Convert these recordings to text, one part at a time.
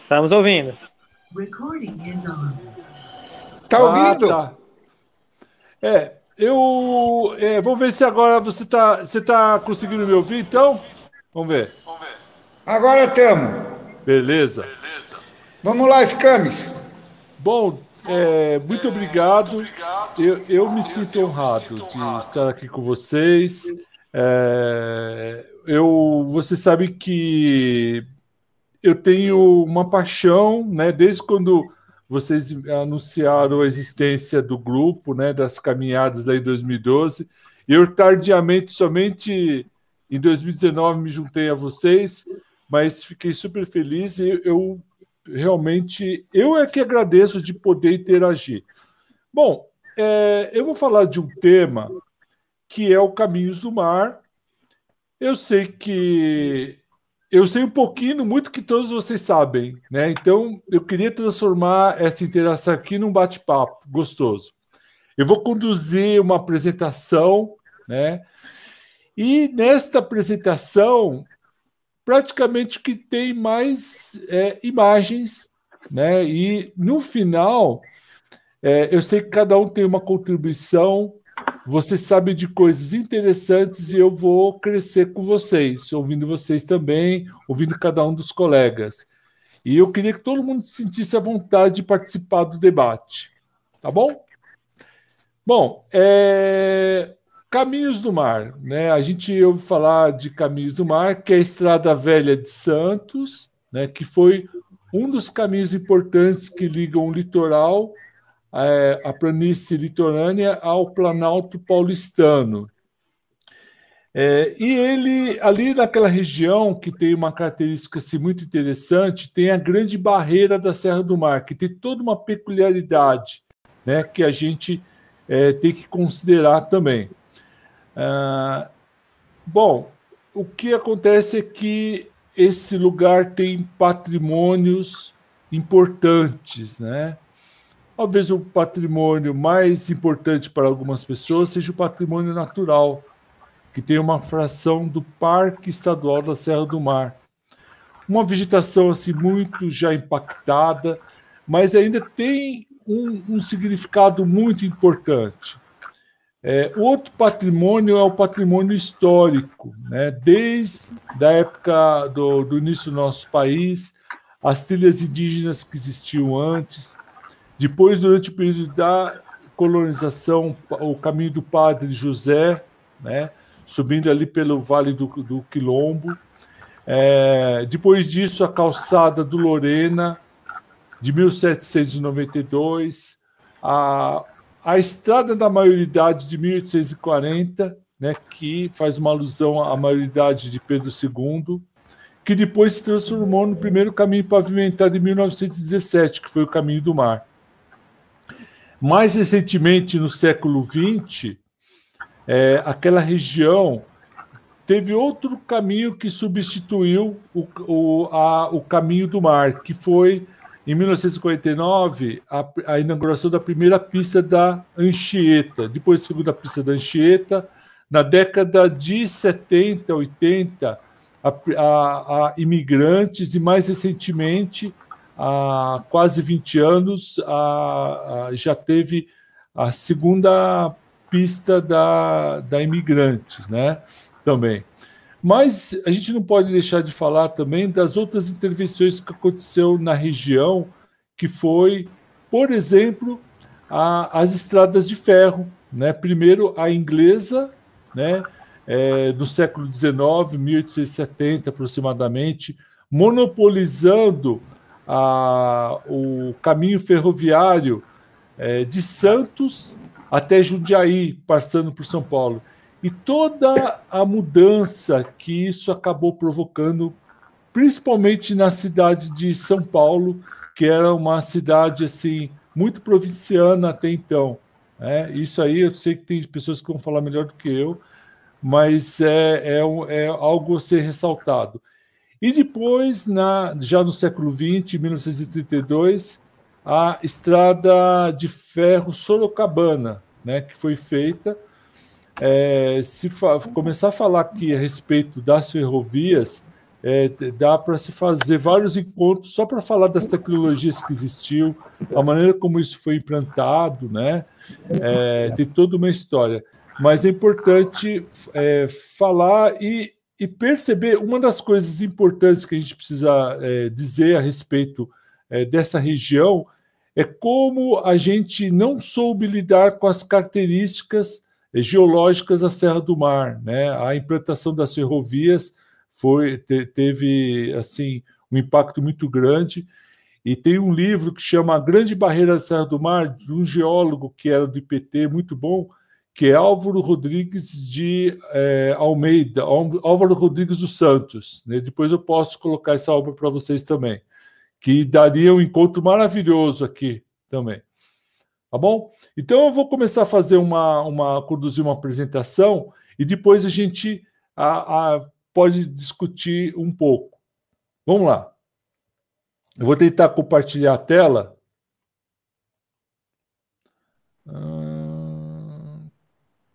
Estamos ouvindo. Tá ouvindo? Tá. Vamos ver se agora você tá conseguindo me ouvir, então? Vamos ver. Agora estamos. Beleza. Vamos lá, Scamis. Bom, muito obrigado. Eu me sinto honrado de estar aqui com vocês. Você sabe que eu tenho uma paixão, né? Desde quando vocês anunciaram a existência do grupo, né? Das caminhadas aí em 2012. Eu tardiamente, somente em 2019, me juntei a vocês, mas fiquei super feliz e eu realmente eu é que agradeço de poder interagir. Bom, eu vou falar de um tema que é o Caminhos do Mar. Eu sei que eu sei um pouquinho, muito que todos vocês sabem, né? Então, eu queria transformar essa interação aqui num bate-papo gostoso. Eu vou conduzir uma apresentação, né? E nesta apresentação, praticamente que tem mais imagens, né? E no final, eu sei que cada um tem uma contribuição. Você sabe de coisas interessantes e eu vou crescer com vocês, ouvindo vocês também, ouvindo cada um dos colegas. E eu queria que todo mundo sentisse a vontade de participar do debate. Tá bom? Bom, Caminhos do Mar, né? A gente ouve falar de Caminhos do Mar, que é a Estrada Velha de Santos, né? Que foi um dos caminhos importantes que ligam o litoral, a planície litorânea, ao Planalto Paulistano. E ele, ali naquela região, que tem uma característica assim, muito interessante, tem a Grande Barreira da Serra do Mar, que tem toda uma peculiaridade, né? Que a gente tem que considerar também. Bom, o que acontece é que esse lugar tem patrimônios importantes, né? Talvez o patrimônio mais importante para algumas pessoas seja o patrimônio natural, que tem uma fração do Parque Estadual da Serra do Mar. Uma vegetação assim, muito já impactada, mas ainda tem um significado muito importante. O outro patrimônio é o patrimônio histórico, né? Desde a época do início do nosso país, as trilhas indígenas que existiam antes, depois, durante o período da colonização, o caminho do Padre José, né? Subindo ali pelo Vale do Quilombo. Depois disso, a calçada do Lorena, de 1792, a Estrada da Maioridade de 1840, né, que faz uma alusão à maioridade de Pedro II, que depois se transformou no primeiro caminho pavimentado em 1917, que foi o Caminho do Mar. Mais recentemente, no século XX, aquela região teve outro caminho que substituiu o Caminho do Mar, que foi, em 1949, a inauguração da primeira pista da Anchieta, depois a segunda pista da Anchieta. Na década de 70, 80, a imigrantes, e mais recentemente, há quase 20 anos, já teve a segunda pista da Imigrantes, né? Também. Mas a gente não pode deixar de falar também das outras intervenções que aconteceu na região, que foi, por exemplo, as estradas de ferro, né? Primeiro a inglesa, né? Do século XIX, 1870 aproximadamente, monopolizando o caminho ferroviário de Santos até Jundiaí, passando por São Paulo. E toda a mudança que isso acabou provocando, principalmente na cidade de São Paulo, que era uma cidade assim muito provinciana até então. Isso aí eu sei que tem pessoas que vão falar melhor do que eu, mas é algo a ser ressaltado. E depois, já no século XX, em 1932, a Estrada de Ferro Sorocabana, né, que foi feita. Se começar a falar aqui a respeito das ferrovias, dá para se fazer vários encontros só para falar das tecnologias que existiu, a maneira como isso foi implantado, né? Tem toda uma história. Mas é importante falar e perceber. Uma das coisas importantes que a gente precisa dizer a respeito dessa região é como a gente não soube lidar com as características geológicas da Serra do Mar, né? A implantação das ferrovias teve assim um impacto muito grande, e tem um livro que chama A Grande Barreira da Serra do Mar, de um geólogo que era do IPT, muito bom, que é Álvaro Rodrigues de Almeida, Álvaro Rodrigues dos Santos, né? Depois eu posso colocar essa obra para vocês também, que daria um encontro maravilhoso aqui também. Tá bom? Então eu vou começar a fazer conduzir uma apresentação, e depois a gente pode discutir um pouco. Vamos lá. Eu vou tentar compartilhar a tela.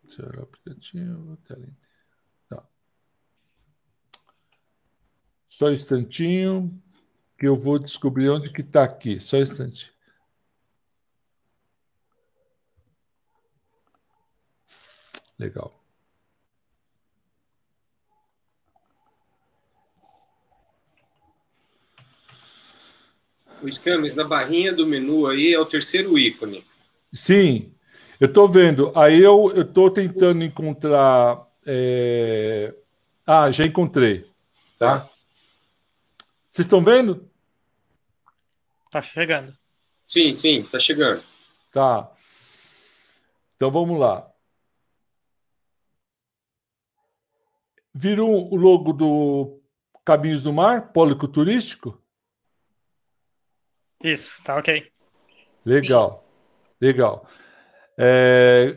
Será aplicativo? Tela inteira. Tá. Só um instantinho, que eu vou descobrir onde que está aqui. Só um instantinho. Legal. O Scamis, na barrinha do menu aí, é o terceiro ícone. Sim, eu estou vendo. Aí eu estou tentando encontrar... já encontrei. Tá? Vocês estão vendo? Tá chegando. Sim, tá chegando. Tá. Então vamos lá. Viram o logo do Caminhos do Mar, polo turístico? Isso, tá ok. Legal, sim. Legal.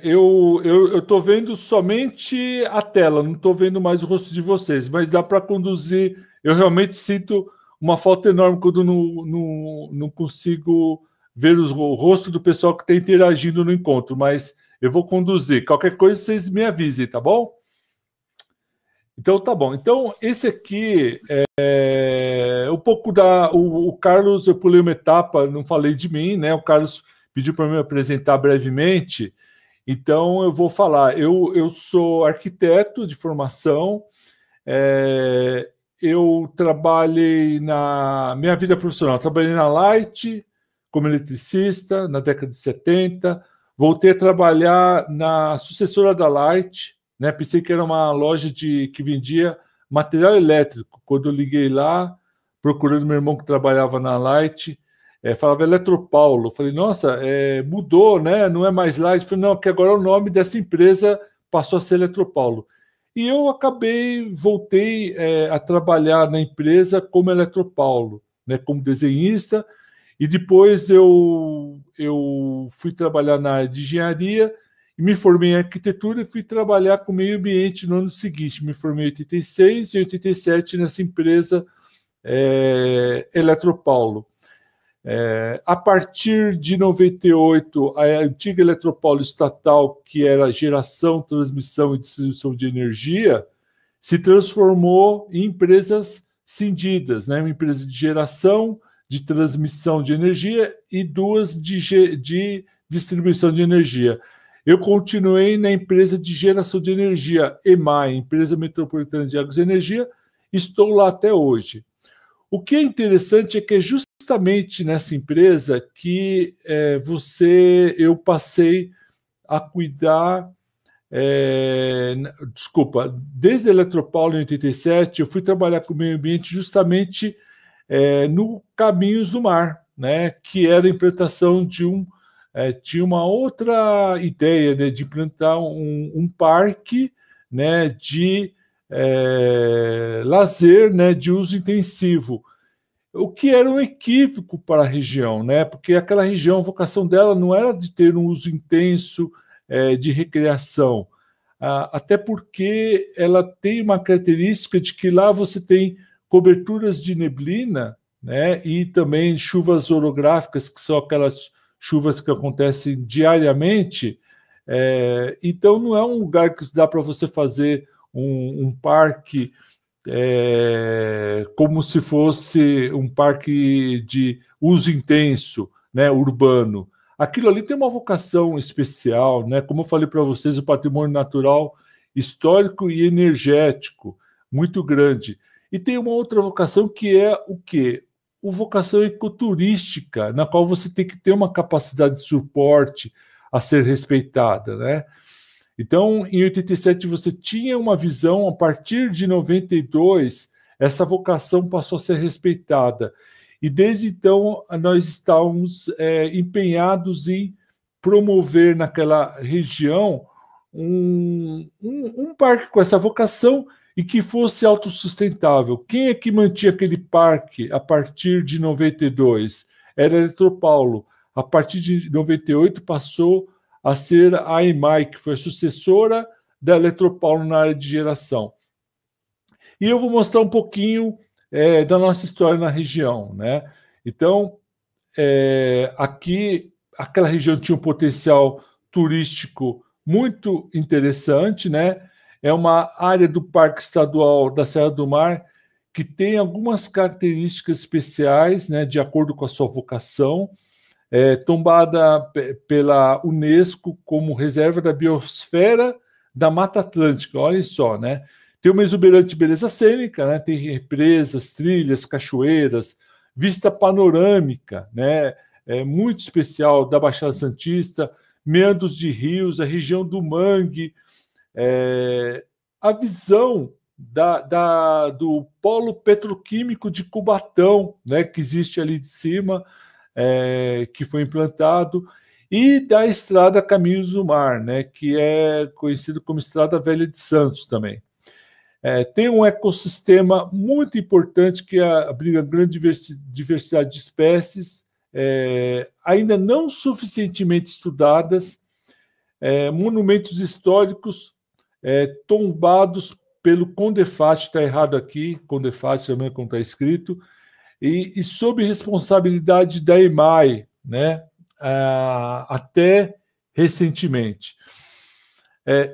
Eu estou vendo somente a tela, não estou vendo mais o rosto de vocês, mas dá para conduzir. Eu realmente sinto uma falta enorme quando não consigo ver o rosto do pessoal que está interagindo no encontro, mas eu vou conduzir. Qualquer coisa, vocês me avisem, tá bom? Então, tá bom. Então, esse aqui é um pouco o Carlos, eu pulei uma etapa, não falei de mim, né? O Carlos pediu para me apresentar brevemente, então eu vou falar. Eu sou arquiteto de formação, eu trabalhei na minha vida profissional, trabalhei na Light como eletricista na década de 70, voltei a trabalhar na sucessora da Light, né? Pensei que era uma loja que vendia material elétrico. Quando eu liguei lá, procurando meu irmão que trabalhava na Light, falava Eletropaulo. Falei, nossa, mudou, né? Não é mais Light. Falei, não, que agora o nome dessa empresa passou a ser Eletropaulo. E eu voltei a trabalhar na empresa como Eletropaulo, né? Como desenhista, e depois eu fui trabalhar na área de engenharia, e me formei em arquitetura e fui trabalhar com meio ambiente no ano seguinte. Me formei em 86 e em 87 nessa empresa Eletropaulo. A partir de 98, a antiga Eletropaulo estatal, que era geração, transmissão e distribuição de energia, se transformou em empresas cindidas, né? Uma empresa de geração, de transmissão de energia e duas de distribuição de energia. Eu continuei na empresa de geração de energia, EMAI, Empresa Metropolitana de Águas e Energia, estou lá até hoje. O que é interessante é que é justamente nessa empresa que eu passei a cuidar, desde a Eletropaulo em 87, eu fui trabalhar com o meio ambiente justamente no Caminhos do Mar, né, que era a implantação de tinha uma outra ideia, né, de implantar um parque, né, de lazer, né, de uso intensivo, o que era um equívoco para a região, né, porque aquela região, a vocação dela não era de ter um uso intenso de recreação, até porque ela tem uma característica de que lá você tem coberturas de neblina, né, e também chuvas orográficas, que são aquelas chuvas que acontecem diariamente, então não é um lugar que dá para você fazer um parque como se fosse um parque de uso intenso, né, urbano. Aquilo ali tem uma vocação especial, né? Como eu falei para vocês, o patrimônio natural, histórico e energético muito grande. E tem uma outra vocação que é o quê? A vocação ecoturística, na qual você tem que ter uma capacidade de suporte a ser respeitada, né? Então, em 87 você tinha uma visão, a partir de 92, essa vocação passou a ser respeitada. E desde então nós estávamos empenhados em promover naquela região um parque com essa vocação e que fosse autossustentável. Quem é que mantinha aquele parque a partir de 92? Era a Eletropaulo. A partir de 98 passou a ser a EMAI, que foi a sucessora da Eletropaulo na área de geração. E eu vou mostrar um pouquinho da nossa história na região, né? Então, aqui, aquela região tinha um potencial turístico muito interessante, né? É uma área do Parque Estadual da Serra do Mar que tem algumas características especiais, né, de acordo com a sua vocação, tombada pela Unesco como reserva da biosfera da Mata Atlântica. Olha só, né? Tem uma exuberante beleza cênica, né? Tem represas, trilhas, cachoeiras, vista panorâmica, né? Muito especial da Baixada Santista, meandros de rios, a região do Mangue, a visão do polo petroquímico de Cubatão, né? Que existe ali de cima, que foi implantado, e da Estrada Caminhos do Mar, né? Que é conhecido como Estrada Velha de Santos também. Tem um ecossistema muito importante que abriga grande diversidade de espécies, ainda não suficientemente estudadas, monumentos históricos tombados pelo CONDEFAT, está errado aqui, CONDEFAT também como está escrito, e sob responsabilidade da EMAI, né, até recentemente.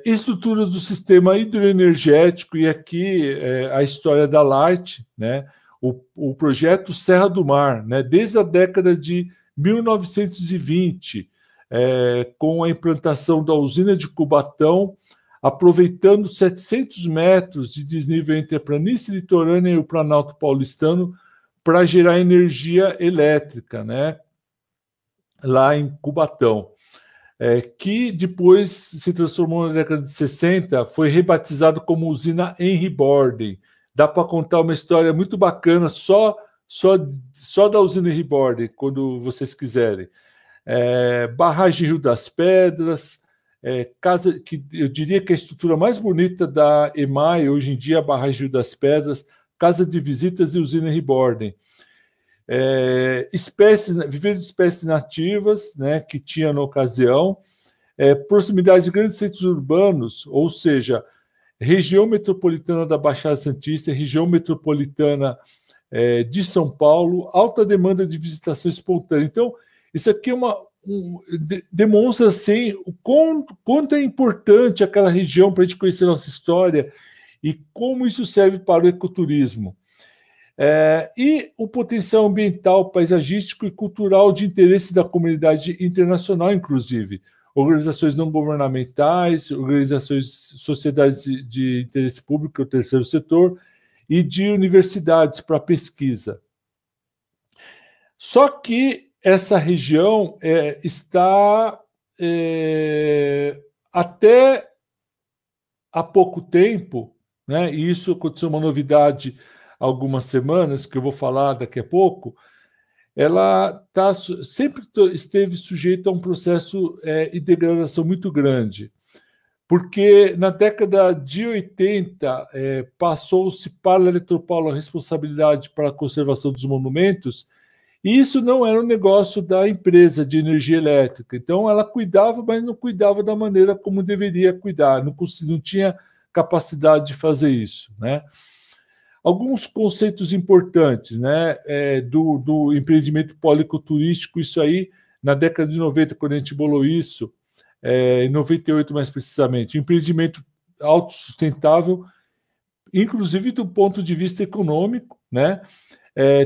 Estruturas do sistema hidroenergético, e aqui a história da Light, né, o projeto Serra do Mar, né, desde a década de 1920, com a implantação da usina de Cubatão, aproveitando 700 metros de desnível entre a planície litorânea e o Planalto Paulistano para gerar energia elétrica, né, lá em Cubatão. Que depois se transformou na década de 60, foi rebatizado como usina Henry Borden. Dá para contar uma história muito bacana só da usina Henry Borden, quando vocês quiserem. Barragem Rio das Pedras, casa que eu diria que é a estrutura mais bonita da EMAI, hoje em dia, a Barragem Rio das Pedras, casa de visitas e usina Henry Borden. Viveiro de espécies nativas, né, que tinha na ocasião, proximidade de grandes centros urbanos, ou seja, região metropolitana da Baixada Santista, região metropolitana de São Paulo, alta demanda de visitação espontânea. Então, isso aqui demonstra assim, o quanto é importante aquela região para a gente conhecer a nossa história e como isso serve para o ecoturismo. E o potencial ambiental, paisagístico e cultural de interesse da comunidade internacional, inclusive. Organizações não governamentais, organizações, sociedades de interesse público, o terceiro setor, e de universidades para pesquisa. Só que essa região está, até há pouco tempo, né, e isso aconteceu uma novidade algumas semanas, que eu vou falar daqui a pouco, ela sempre esteve sujeita a um processo de degradação muito grande, porque na década de 80 passou-se para a Eletropaulo a responsabilidade para a conservação dos monumentos, e isso não era um negócio da empresa de energia elétrica. Então ela cuidava, mas não cuidava da maneira como deveria cuidar, não tinha capacidade de fazer isso, né? Alguns conceitos importantes, né, do empreendimento policoturístico, isso aí, na década de 90, quando a gente bolou isso, em 98 mais precisamente, empreendimento autossustentável inclusive do ponto de vista econômico, né?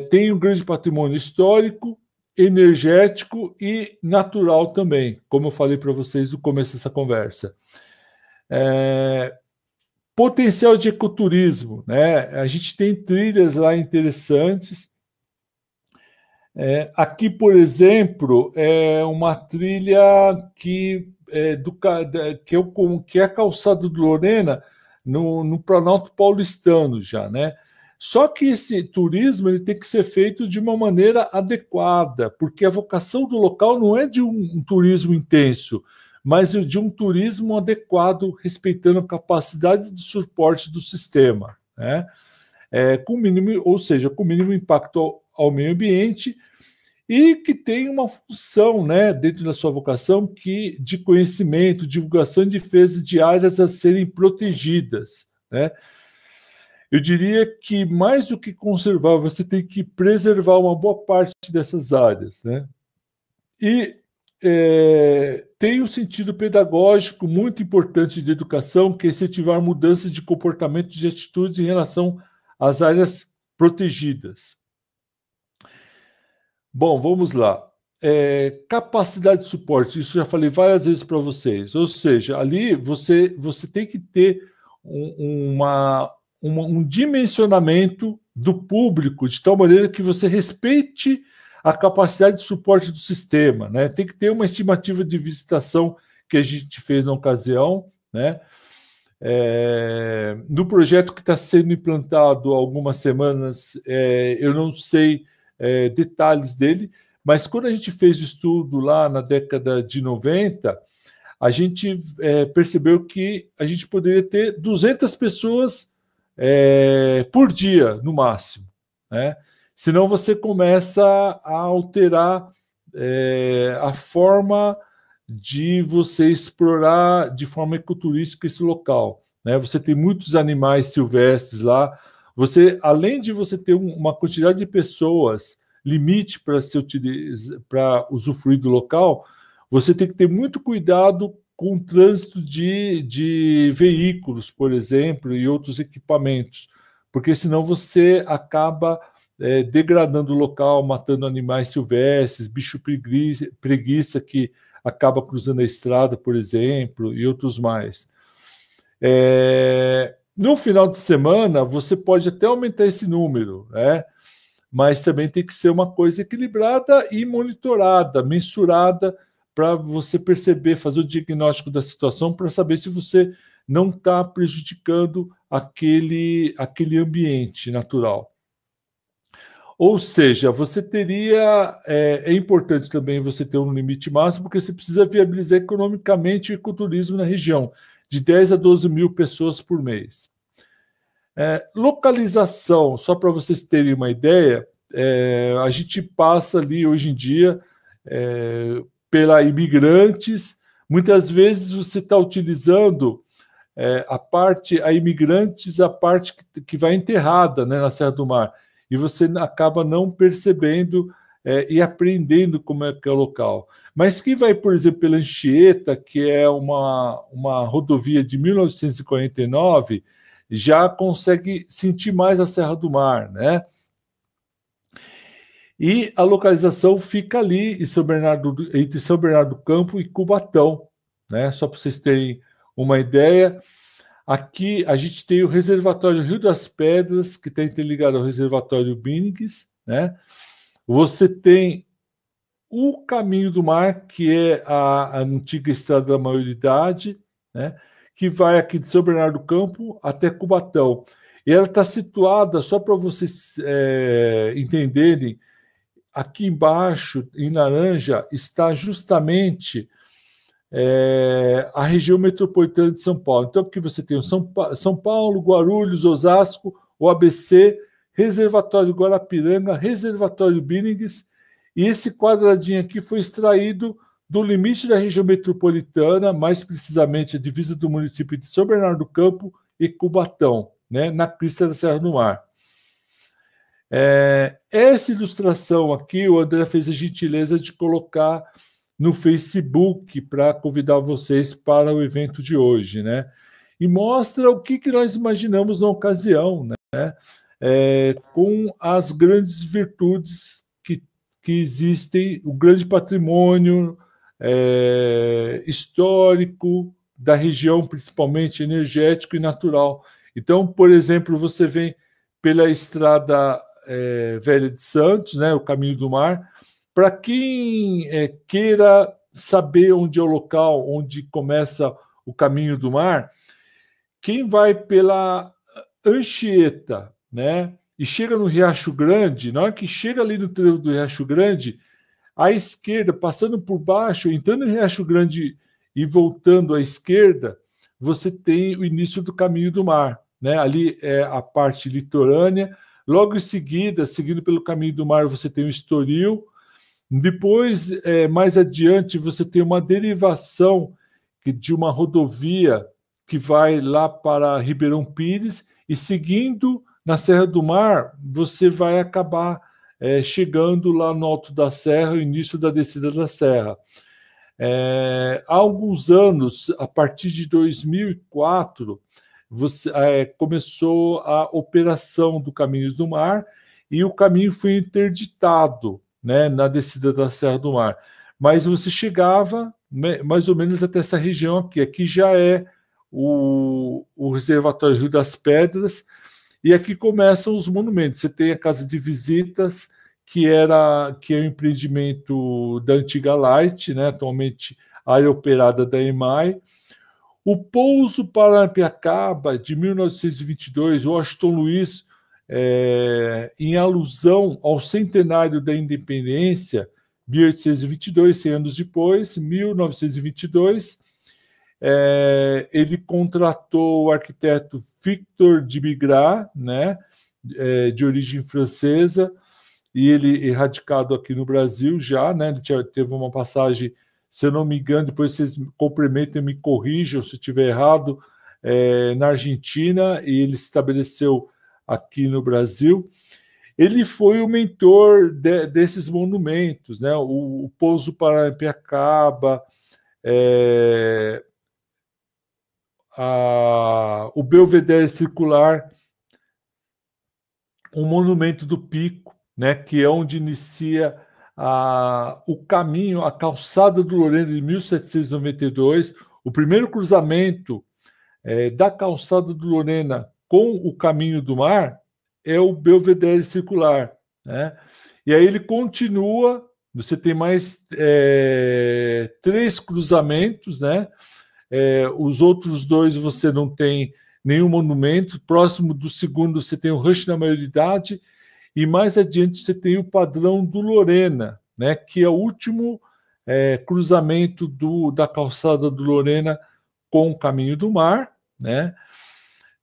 Tem um grande patrimônio histórico, energético e natural também, como eu falei para vocês no começo dessa conversa. Potencial de ecoturismo, né? A gente tem trilhas lá interessantes. Aqui, por exemplo, é uma trilha que é a Calçada do Lorena, no Planalto Paulistano já, né? Só que esse turismo ele tem que ser feito de uma maneira adequada, porque a vocação do local não é de um turismo intenso, mas de um turismo adequado, respeitando a capacidade de suporte do sistema, né? Com mínimo, ou seja, com mínimo impacto ao meio ambiente, e que tem uma função, né, dentro da sua vocação, de conhecimento, divulgação e defesa de áreas a serem protegidas, né? Eu diria que, mais do que conservar, você tem que preservar uma boa parte dessas áreas, né? E tem um sentido pedagógico muito importante de educação, que é incentivar mudanças de comportamento e de atitudes em relação às áreas protegidas. Bom, vamos lá. Capacidade de suporte, isso já falei várias vezes para vocês. Ou seja, ali você tem que ter um dimensionamento do público de tal maneira que você respeite a capacidade de suporte do sistema, né? Tem que ter uma estimativa de visitação que a gente fez na ocasião, né? No projeto que está sendo implantado há algumas semanas, eu não sei detalhes dele, mas quando a gente fez o estudo lá na década de 90, a gente percebeu que a gente poderia ter 200 pessoas por dia, no máximo, né? Senão você começa a alterar a forma de você explorar de forma ecoturística esse local, né? Você tem muitos animais silvestres lá. Você, além de você ter uma quantidade de pessoas limite para usufruir do local, você tem que ter muito cuidado com o trânsito de veículos, por exemplo, e outros equipamentos, porque senão você acaba degradando o local, matando animais silvestres, bicho preguiça que acaba cruzando a estrada, por exemplo, e outros mais. No final de semana, você pode até aumentar esse número, né? Mas também tem que ser uma coisa equilibrada e monitorada, mensurada, para você perceber, fazer o diagnóstico da situação, para saber se você não está prejudicando aquele ambiente natural. Ou seja, você teria... É importante também você ter um limite máximo, porque você precisa viabilizar economicamente o ecoturismo na região, de 10 a 12 mil pessoas por mês. Localização, só para vocês terem uma ideia, a gente passa ali hoje em dia pela Imigrantes. Muitas vezes você está utilizando a Imigrantes, a parte que vai enterrada, né, na Serra do Mar, e você acaba não percebendo e aprendendo como é que é o local. Mas quem vai, por exemplo, pela Anchieta, que é uma rodovia de 1949, já consegue sentir mais a Serra do Mar, né? E a localização fica ali entre São Bernardo do Campo e Cubatão, né? Só para vocês terem uma ideia. Aqui a gente tem o reservatório Rio das Pedras, que está interligado ao reservatório Binigues, né? Você tem o Caminho do Mar, que é a antiga Estrada da Maioridade, né? Que vai aqui de São Bernardo do Campo até Cubatão. E ela está situada, só para vocês entenderem, aqui embaixo, em laranja, está justamente a região metropolitana de São Paulo. Então, aqui você tem o São Paulo, Guarulhos, Osasco, o ABC, Reservatório Guarapiranga, Reservatório Binigues, e esse quadradinho aqui foi extraído do limite da região metropolitana, mais precisamente a divisa do município de São Bernardo do Campo e Cubatão, né, na crista da Serra do Mar. Essa ilustração aqui, o André fez a gentileza de colocar no Facebook para convidar vocês para o evento de hoje, né? e mostra o que nós imaginamos na ocasião, né? Com as grandes virtudes que existem, o grande patrimônio histórico da região, principalmente energético e natural. Então, por exemplo, você vem pela estrada Velha de Santos, né, o Caminho do Mar. Para quem queira saber onde é o local, onde começa o Caminho do Mar, quem vai pela Anchieta, né, e chega no Riacho Grande, na hora que chega ali no trevo do Riacho Grande, à esquerda, passando por baixo, entrando no Riacho Grande e voltando à esquerda, você tem o início do Caminho do Mar, né? Ali é a parte litorânea. Logo em seguida, seguindo pelo Caminho do Mar, você tem o Estoril. Depois, mais adiante, você tem uma derivação de uma rodovia que vai lá para Ribeirão Pires, e seguindo na Serra do Mar, você vai acabar chegando lá no alto da serra, o início da descida da serra. Há alguns anos, a partir de 2004, começou a operação do Caminhos do Mar e o caminho foi interditado, né, na descida da Serra do Mar. Mas você chegava mais ou menos até essa região aqui. Aqui já é o reservatório Rio das Pedras, e aqui começam os monumentos. Você tem a Casa de Visitas, que é um empreendimento da antiga Light, né, atualmente área operada da EMAI. O Pouso Paranapiacaba, de 1922, Washington Luiz, em alusão ao centenário da independência, 1822, 100 anos depois, 1922, ele contratou o arquiteto Victor de Bigrat, né, de origem francesa, e ele é radicado aqui no Brasil já, né, ele teve uma passagem, se eu não me engano, depois vocês complementem e me corrijam se eu estiver errado, na Argentina, e ele se estabeleceu aqui no Brasil. Ele foi o mentor desses monumentos, né, o Pouso Paranapiacaba, o Belvedere Circular, o Monumento do Pico, né, que é onde inicia o caminho, a Calçada do Lorena de 1792, o primeiro cruzamento da Calçada do Lorena com o Caminho do Mar é o Belvedere Circular, né? E aí ele continua, você tem mais 3 cruzamentos, né? Os outros 2 você não tem nenhum monumento. Próximo do segundo você tem o Rush da Maioridade, e mais adiante você tem o Padrão do Lorena, né, que é o último cruzamento da Calçada do Lorena com o Caminho do Mar, né?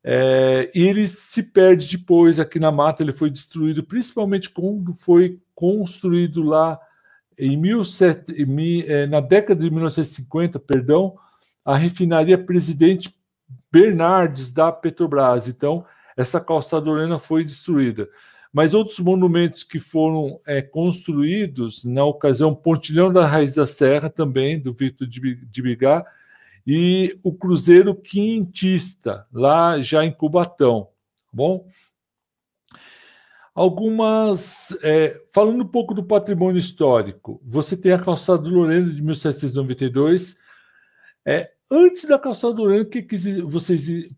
E ele se perde depois aqui na mata. Ele foi destruído principalmente quando foi construído lá na década de 1950, perdão, a refinaria Presidente Bernardes da Petrobras. Então, essa Calçada Lorena foi destruída. Mas outros monumentos que foram construídos na ocasião, Pontilhão da Raiz da Serra, também, do Victor de Bigrat, e o Cruzeiro Quintista, lá já em Cubatão. Bom, falando um pouco do patrimônio histórico, você tem a Calçada do Lorena de 1792. Antes da Calçada do Lorena, o que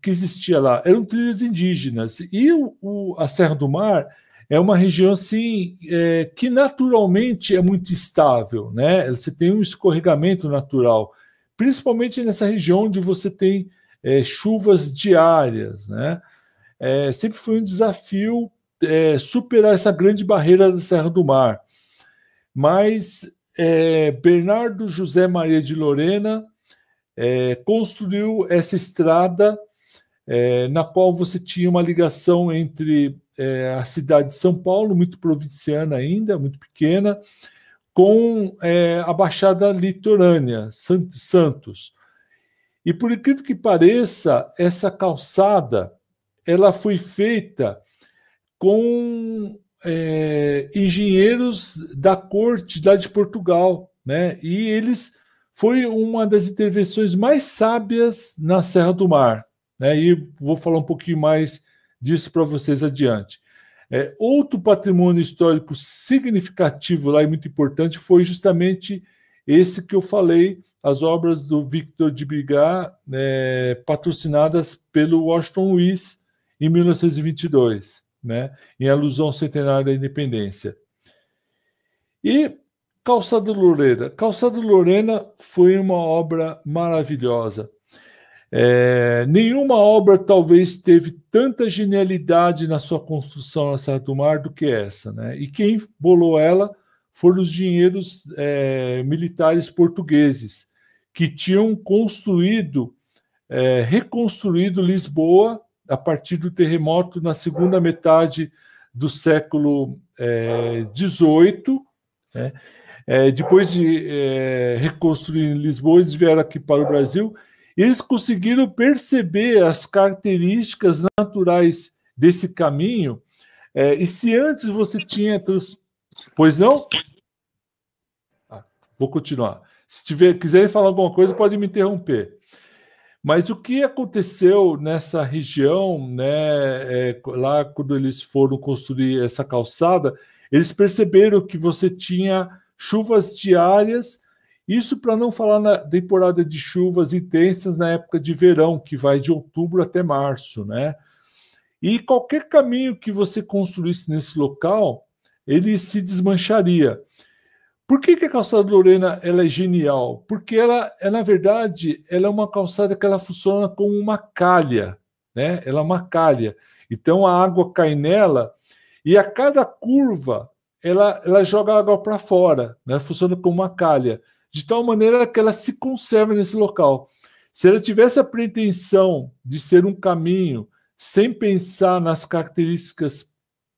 existia lá? Eram trilhas indígenas. E a Serra do Mar é uma região assim, que naturalmente é muito estável, né? Você tem um escorregamento natural, principalmente nessa região onde você tem chuvas diárias, né? Sempre foi um desafio superar essa grande barreira da Serra do Mar. Mas Bernardo José Maria de Lorena construiu essa estrada, na qual você tinha uma ligação entre a cidade de São Paulo, muito provinciana ainda, muito pequena, com a Baixada Litorânea, Santos. E por incrível que pareça, essa calçada ela foi feita com engenheiros da corte lá de Portugal, né? E foi uma das intervenções mais sábias na Serra do Mar, né? E vou falar um pouquinho mais disso para vocês adiante. Outro patrimônio histórico significativo lá e muito importante foi justamente esse que eu falei, as obras do Victor de Brigat, patrocinadas pelo Washington Luiz em 1922, né, em alusão ao centenário da independência. E Calçada Lorena. Calçada Lorena foi uma obra maravilhosa. Nenhuma obra talvez teve tanta genialidade na sua construção na Serra do Mar do que essa, né? E quem bolou ela foram os engenheiros militares portugueses, que tinham reconstruído Lisboa a partir do terremoto na segunda metade do século XVIII, né? Depois de reconstruir Lisboa, eles vieram aqui para o Brasil. Eles conseguiram perceber as características naturais desse caminho. E se antes você tinha... Pois não? Vou continuar. Se quiserem falar alguma coisa, pode me interromper. Mas o que aconteceu nessa região, né, lá quando eles foram construir essa calçada, eles perceberam que você tinha chuvas diárias. Isso para não falar na temporada de chuvas intensas na época de verão, que vai de outubro até março, né? E qualquer caminho que você construísse nesse local, ele se desmancharia. Por que a calçada Lorena ela é genial? Porque na verdade, ela é uma calçada que ela funciona como uma calha, né? Ela é uma calha. Então a água cai nela e a cada curva ela joga a água para fora, né? Funciona como uma calha, de tal maneira que ela se conserva nesse local. Se ela tivesse a pretensão de ser um caminho sem pensar nas características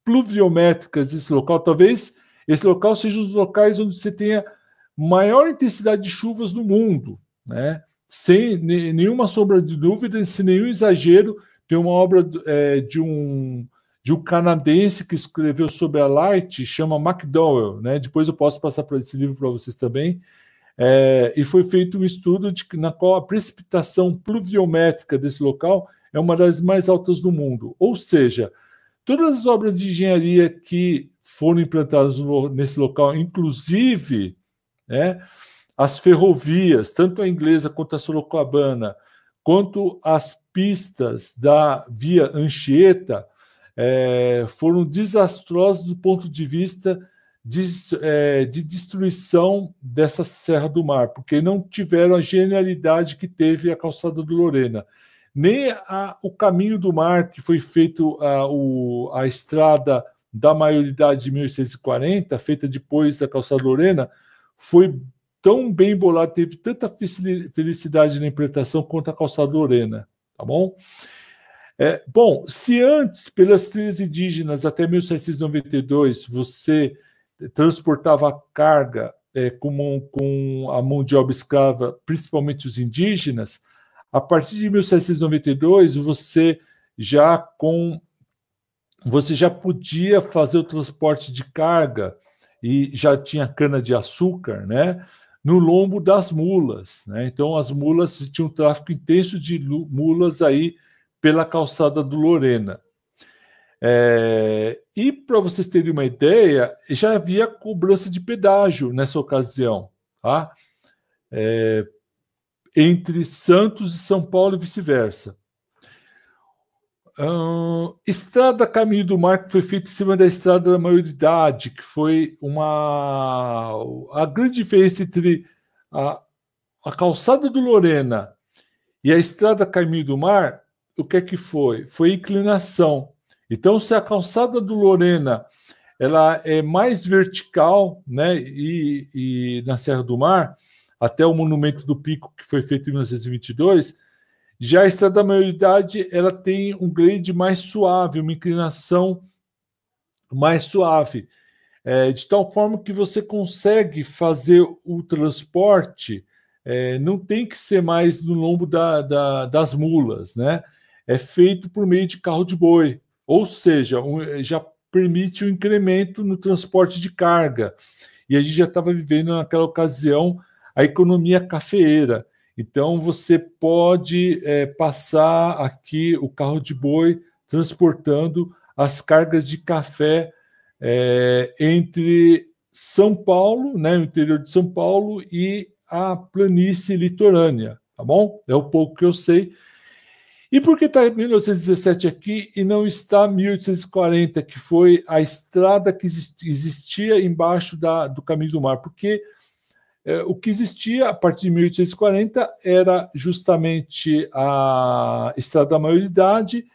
pluviométricas desse local, talvez esse local seja um dos locais onde você tenha maior intensidade de chuvas no mundo, né? Sem nenhuma sombra de dúvida, sem nenhum exagero. Tem uma obra de um canadense que escreveu sobre a Light, chama McDowell, né? Depois eu posso passar para esse livro para vocês também. E foi feito um estudo na qual a precipitação pluviométrica desse local é uma das mais altas do mundo. Ou seja, todas as obras de engenharia que foram implantadas nesse local, inclusive, né, as ferrovias, tanto a inglesa quanto a sorocabana, quanto as pistas da Via Anchieta, foram desastrosas do ponto de vista de destruição dessa Serra do Mar, porque não tiveram a genialidade que teve a Calçada do Lorena. Nem o Caminho do Mar, que foi feito a estrada da maioridade de 1840, feita depois da Calçada Lorena, foi tão bem bolado, teve tanta felicidade na implantação quanto a Calçada Lorena, tá bom? Bom, se antes, pelas trilhas indígenas, até 1792, você transportava carga com a mão de obra escrava, principalmente os indígenas, a partir de 1792, você já podia fazer o transporte de carga e já tinha cana-de-açúcar, né, no lombo das mulas, né? Então, as mulas tinham um tráfego intenso de mulas aí pela calçada do Lorena. E, para vocês terem uma ideia, já havia cobrança de pedágio nessa ocasião, tá? Entre Santos e São Paulo e vice-versa. Estrada Caminho do Mar, que foi feita em cima da Estrada da Maioridade, que foi a grande diferença entre a Calçada do Lorena e a Estrada Caminho do Mar. O que é que foi? Foi inclinação. Então, se a Calçada do Lorena ela é mais vertical, né, e na Serra do Mar, até o Monumento do Pico, que foi feito em 1922, já a Estrada da Maioridade ela tem um grade mais suave, uma inclinação mais suave, de tal forma que você consegue fazer o transporte, não tem que ser mais no lombo das mulas, né? É feito por meio de carro de boi, ou seja, já permite um incremento no transporte de carga. E a gente já estava vivendo naquela ocasião a economia cafeeira. Então, você pode passar aqui o carro de boi transportando as cargas de café entre São Paulo, né, o interior de São Paulo, e a planície litorânea, tá bom? É o pouco que eu sei. E por que está 1917 aqui e não está 1840, que foi a estrada que existia embaixo do Caminho do Mar? Porque o que existia a partir de 1840 era justamente a Estrada da Maioridade.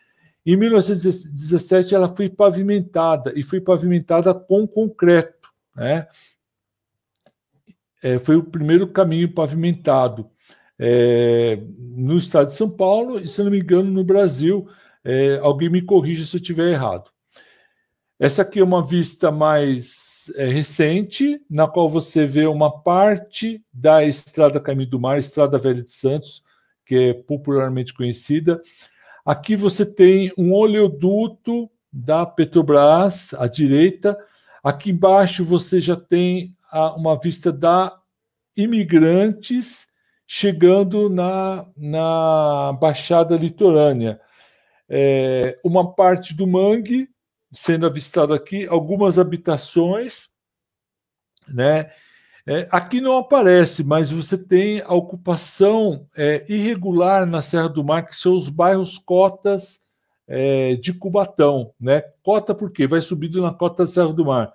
Em 1917 ela foi pavimentada, e foi pavimentada com concreto, né? Foi o primeiro caminho pavimentado no estado de São Paulo e, se não me engano, no Brasil. Alguém me corrija se eu estiver errado. Essa aqui é uma vista mais recente, na qual você vê uma parte da Estrada Caminho do Mar, Estrada Velha de Santos, que é popularmente conhecida. Aqui você tem um oleoduto da Petrobras à direita. Aqui embaixo você já tem uma vista da Imigrantes chegando na Baixada Litorânea. Uma parte do mangue sendo avistado aqui, algumas habitações, né? Aqui não aparece, mas você tem a ocupação irregular na Serra do Mar, que são os bairros cotas de Cubatão, né? Cota por quê? Vai subindo na cota da Serra do Mar.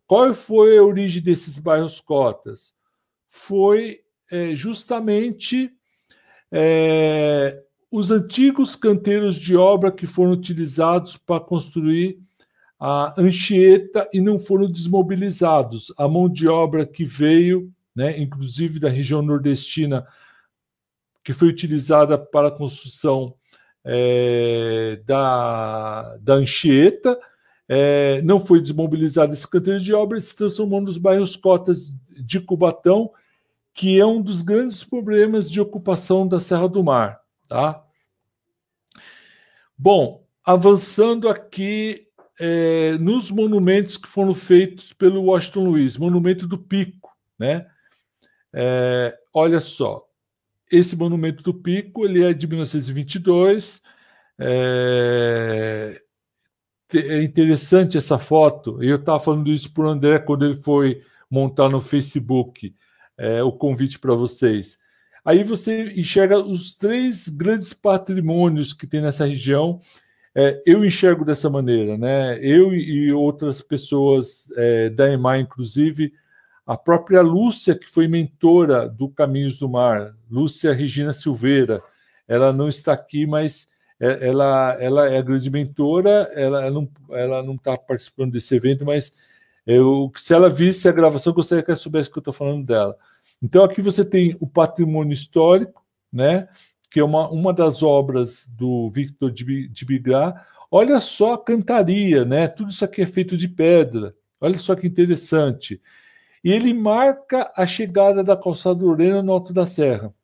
Qual foi a origem desses bairros cotas? Foi justamente os antigos canteiros de obra que foram utilizados para construir a Anchieta e não foram desmobilizados. A mão de obra que veio, né, inclusive da região nordestina, que foi utilizada para a construção da Anchieta, não foi desmobilizado esse canteiro de obra e se transformou nos bairros cotas de Cubatão, que é um dos grandes problemas de ocupação da Serra do Mar. Tá? Bom, avançando aqui nos monumentos que foram feitos pelo Washington Luiz, Monumento do Pico, né? Olha só, esse Monumento do Pico ele é de 1922. É interessante essa foto. Eu estava falando isso para o André quando ele foi montar no Facebook o convite para vocês. Aí você enxerga os 3 grandes patrimônios que tem nessa região. Eu enxergo dessa maneira, né? Eu e outras pessoas da EMAI, inclusive, a própria Lúcia, que foi mentora do Caminhos do Mar, Lúcia Regina Silveira, ela não está aqui, mas ela é a grande mentora, ela não está participando desse evento, mas se ela visse a gravação, eu gostaria que ela soubesse que eu estou falando dela. Então, aqui você tem o patrimônio histórico, né? Que é uma das obras do Victor de Bigard. Olha só a cantaria, né? Tudo isso aqui é feito de pedra. Olha só que interessante. E ele marca a chegada da Calçada Lorena no Alto da Serra.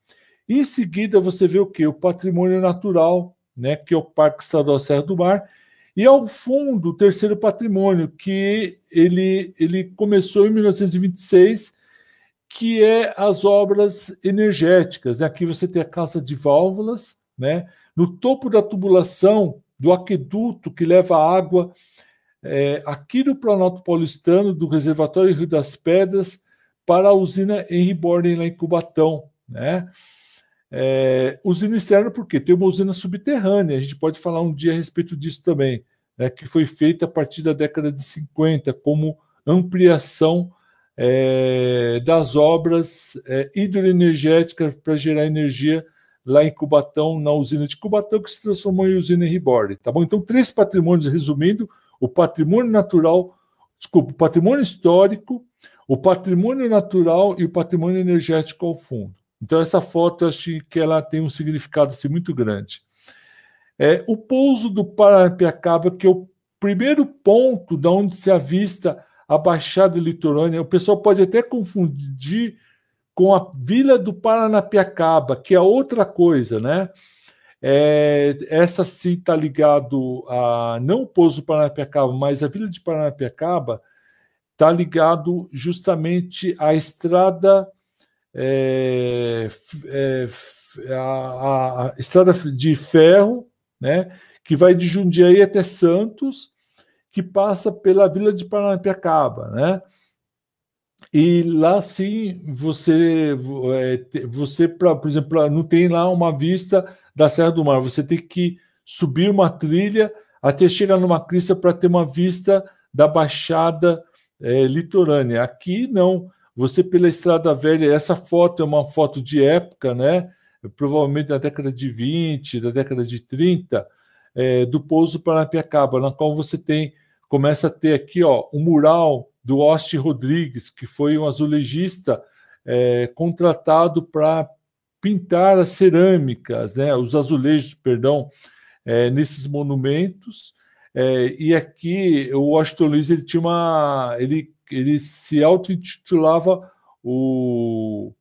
Em seguida, você vê o quê? O patrimônio natural, né? Que é o Parque Estadual Serra do Mar. E, ao fundo, o terceiro patrimônio, que ele começou em 1926, que é as obras energéticas. Aqui você tem a casa de válvulas, né? No topo da tubulação do aqueduto que leva água aqui do Planalto Paulistano, do reservatório Rio das Pedras, para a usina Henry Borden, lá em Cubatão, né? Usina externa porque tem uma usina subterrânea, a gente pode falar um dia a respeito disso também, né? Que foi feita a partir da década de 50 como ampliação das obras hidroenergéticas para gerar energia lá em Cubatão, na usina de Cubatão, que se transformou em usina Henry Borden, tá bom? Então, 3 patrimônios, resumindo: o patrimônio natural, o patrimônio histórico, o patrimônio natural e o patrimônio energético ao fundo. Então, essa foto, eu acho que ela tem um significado assim, muito grande. O pouso do Paranapiacaba, que é o primeiro ponto de onde se avista a Baixada Litorânea. O pessoal pode até confundir com a Vila do Paranapiacaba, que é outra coisa, né? Essa sim está ligado a não o pouso do Paranapiacaba, mas a Vila de Paranapiacaba está ligado justamente à estrada a estrada de ferro, né, que vai de Jundiaí até Santos, que passa pela Vila de Paranapiacaba, né? E lá sim você por exemplo, não tem lá uma vista da Serra do Mar, você tem que subir uma trilha até chegar numa crista para ter uma vista da Baixada litorânea. Aqui não, você pela Estrada Velha, essa foto é uma foto de época, né? Provavelmente da década de 20, da década de 30, do Pouso Paranapiacaba, na qual você começa a ter aqui um mural do Oste Rodrigues, que foi um azulejista contratado para pintar as cerâmicas, né, os azulejos, perdão, nesses monumentos. E aqui o Washington Luiz ele se auto-intitulava o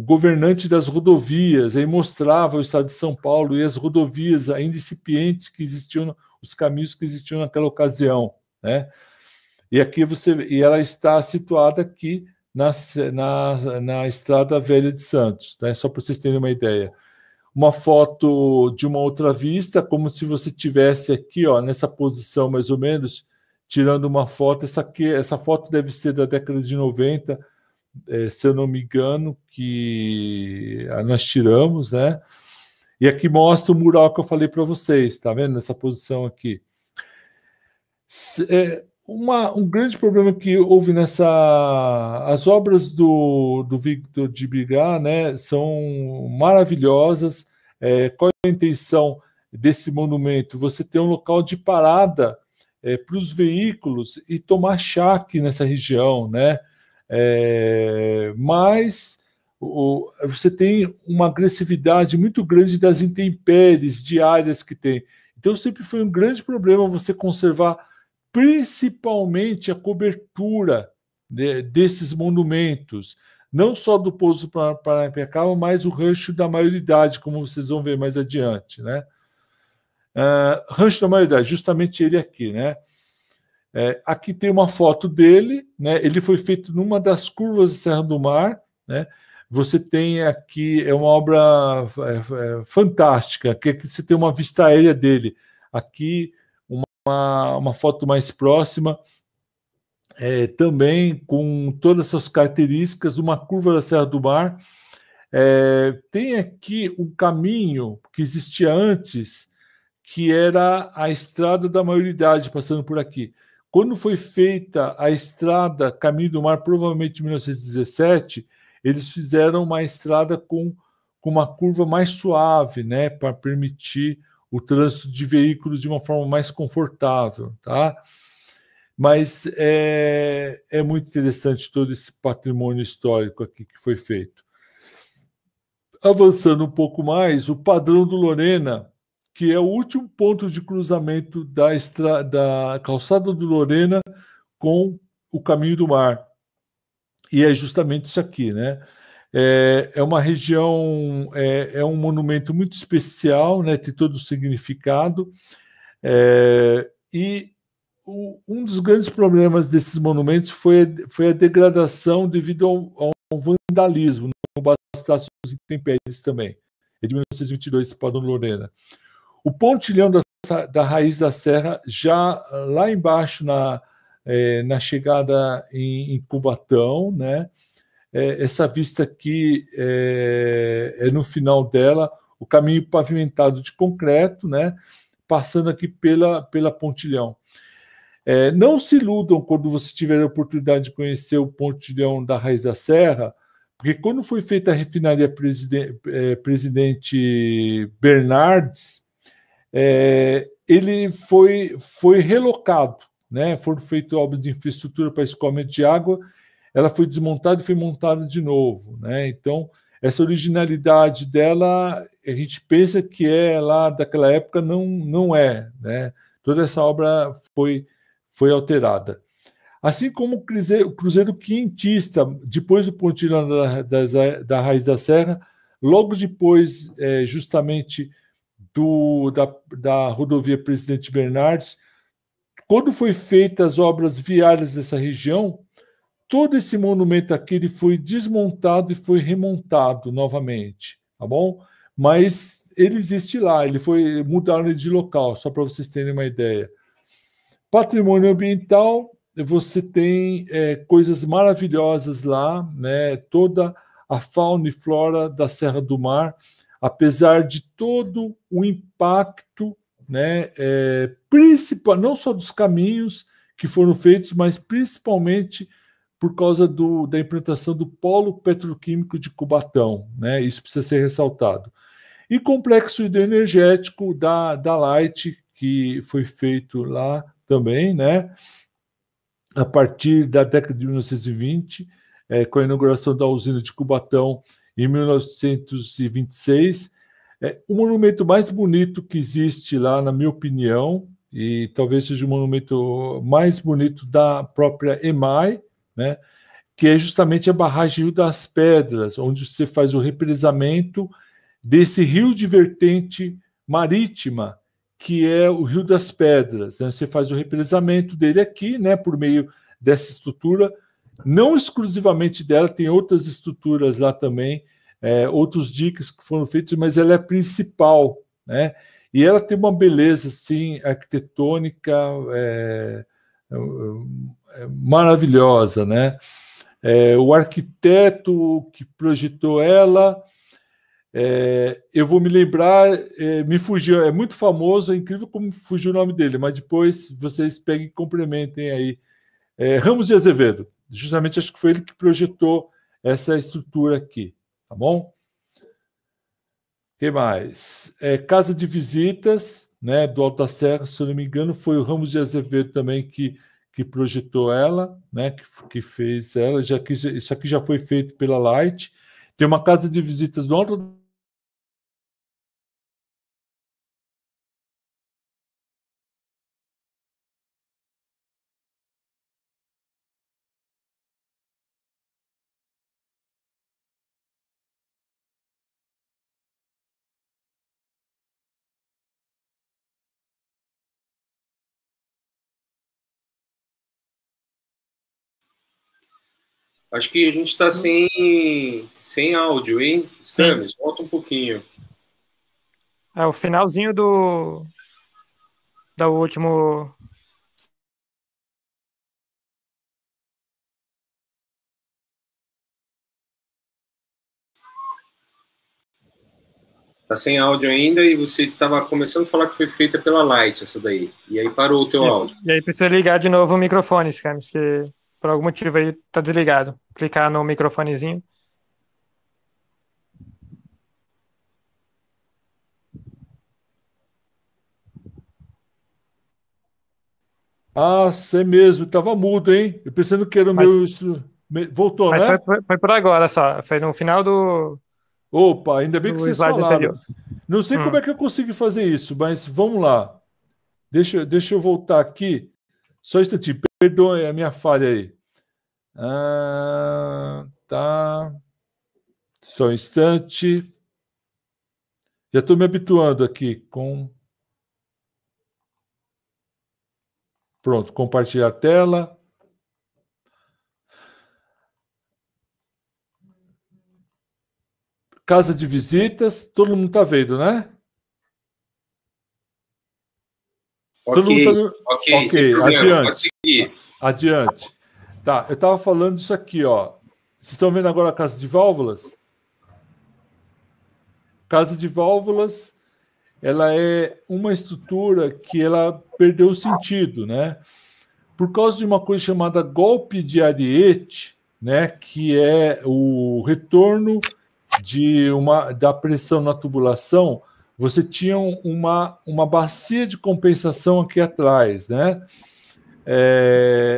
governante das rodovias, aí mostrava o estado de São Paulo e as rodovias ainda incipientes que existiam, os caminhos que existiam naquela ocasião, né? E aqui ela está situada aqui na Estrada Velha de Santos, né? Só para vocês terem uma ideia. Uma foto de uma outra vista, como se você tivesse aqui, nessa posição mais ou menos, tirando uma foto. Essa foto deve ser da década de 90, se eu não me engano, que nós tiramos, né? E aqui mostra o mural que eu falei para vocês, tá vendo? Nessa posição aqui. Um grande problema que houve as obras do Victor de Brigat, né, são maravilhosas. Qual é a intenção desse monumento? Você ter um local de parada para os veículos e tomar chaque nessa região, né? Mas você tem uma agressividade muito grande das intempéries diárias que tem. Então sempre foi um grande problema você conservar principalmente a cobertura desses monumentos, não só do Pouso Paranapiacaba, mas o Rancho da Maioridade, como vocês vão ver mais adiante, né? Rancho da Maioridade, justamente ele aqui, né? Aqui tem uma foto dele, né? Ele foi feito numa das curvas da Serra do Mar, né? Você tem aqui, é uma obra fantástica, que você tem uma vista aérea dele. Aqui, uma foto mais próxima, também com todas essas características, uma curva da Serra do Mar. Tem aqui um caminho que existia antes, que era a Estrada da Maioridade, passando por aqui. Quando foi feita a estrada Caminho do Mar, provavelmente em 1917, eles fizeram uma estrada com uma curva mais suave, né, para permitir o trânsito de veículos de uma forma mais confortável, tá? Mas é muito interessante todo esse patrimônio histórico aqui que foi feito. Avançando um pouco mais, o Padrão do Lorena, que é o último ponto de cruzamento da Calçada do Lorena com o Caminho do Mar. E é justamente isso aqui, né? É uma região, é um monumento muito especial, né? Tem todo o significado. E um dos grandes problemas desses monumentos foi a degradação devido ao vandalismo, não bastasse os intempéries também. É de 1922, esse Padrão do Lorena. O pontilhão da Raiz da Serra, já lá embaixo na chegada em Cubatão, né? Essa vista aqui no final dela, o caminho pavimentado de concreto, né? Passando aqui pela pontilhão. Não se iludam quando você tiver a oportunidade de conhecer o pontilhão da Raiz da Serra, porque quando foi feita a refinaria Presidente Bernardes, ele foi relocado, né? Foram feitas obras de infraestrutura para escoamento de água, ela foi desmontada e foi montada de novo, né? Então, essa originalidade dela, a gente pensa que é lá daquela época, não é, né? Toda essa obra foi alterada. Assim como o Cruzeiro Quintista, depois do pontilhão da Raiz da Serra, logo depois, justamente, da rodovia Presidente Bernardes, quando foi feitas as obras viárias dessa região, todo esse monumento aqui ele foi desmontado e foi remontado novamente, tá bom? Mas ele existe lá, mudaram ele de local, só para vocês terem uma ideia. Patrimônio ambiental, você tem coisas maravilhosas lá, né? Toda a fauna e flora da Serra do Mar, apesar de todo o impacto, né? Principal, não só dos caminhos que foram feitos, mas principalmente por causa da implantação do polo petroquímico de Cubatão, né? Isso precisa ser ressaltado. E complexo hidroenergético da Light, que foi feito lá também, né? A partir da década de 1920, com a inauguração da usina de Cubatão em 1926. O monumento mais bonito que existe lá, na minha opinião, e talvez seja o monumento mais bonito da própria EMAI, né? Que é justamente a barragem Rio das Pedras, onde você faz o represamento desse rio de vertente marítima, que é o Rio das Pedras, né? Você faz o represamento dele aqui, né, por meio dessa estrutura, não exclusivamente dela, tem outras estruturas lá também, outros diques que foram feitos, mas ela é a principal, né? E ela tem uma beleza assim, arquitetônica maravilhosa, né? O arquiteto que projetou ela, eu vou me lembrar, me fugiu, é muito famoso, é incrível como fugiu o nome dele, mas depois vocês peguem e complementem aí. Ramos de Azevedo, justamente acho que foi ele que projetou essa estrutura aqui, tá bom? O que mais? Casa de visitas, né, do Alto da Serra, se eu não me engano, foi o Ramos de Azevedo também que projetou ela, né, que fez ela, isso aqui já foi feito pela Light. Tem uma casa de visitas do Alto Acho que a gente está sem áudio, hein? Stamis, volta um pouquinho. O finalzinho do último. Tá sem áudio ainda e você estava começando a falar que foi feita pela Light essa daí. E aí parou o teu áudio. E aí precisa ligar de novo o microfone, Camis, que por algum motivo aí tá desligado. Clicar no microfonezinho. Você mesmo, estava mudo, hein? Eu pensando que era o meu instrumento. Voltou, mas né? Foi por agora só. Foi no final do. Opa, ainda bem que vocês falaram. Anterior. Não sei como é que eu consigo fazer isso, mas vamos lá. Deixa eu voltar aqui. Só um instantinho. Perdoe a minha falha aí. Tá. Só um instante. Já estou me habituando aqui com. Pronto, compartilhar a tela. Casa de visitas, todo mundo está vendo, né? Ok, adiante. Pode seguir. Adiante. Tá, eu estava falando disso aqui, ó. Vocês estão vendo agora a casa de válvulas? Casa de válvulas, ela é uma estrutura que ela perdeu o sentido, né? Por causa de uma coisa chamada golpe de Ariete, né? Que é o retorno da pressão na tubulação. Você tinha uma bacia de compensação aqui atrás, né?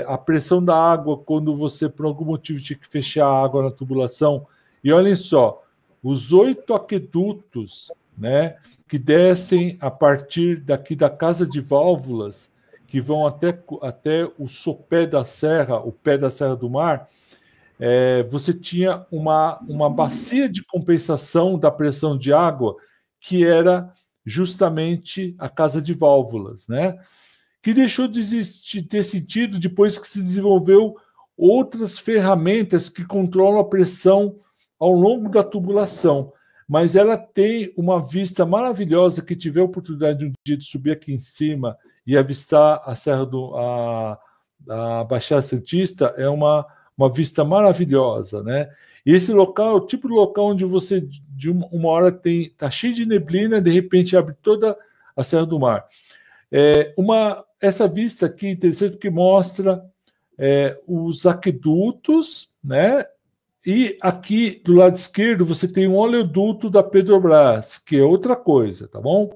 A pressão da água, quando você, por algum motivo, tinha que fechar a água na tubulação. E olhem só, os 8 aquedutos, né, que descem a partir daqui da casa de válvulas, que vão até o sopé da serra, o pé da Serra do Mar, você tinha uma bacia de compensação da pressão de água, que era justamente a casa de válvulas, né? Que deixou de ter sentido depois que se desenvolveu outras ferramentas que controlam a pressão ao longo da tubulação. mas ela tem uma vista maravilhosa. Que tiver a oportunidade um dia de subir aqui em cima e avistar a Serra a Baixada Santista, é uma vista maravilhosa, né? E esse local é o tipo de local onde você, de uma hora, está cheio de neblina, de repente abre toda a Serra do Mar. Essa vista aqui é interessante porque mostra os aquedutos, né? E aqui do lado esquerdo você tem um oleoduto da Petrobras, que é outra coisa, tá bom?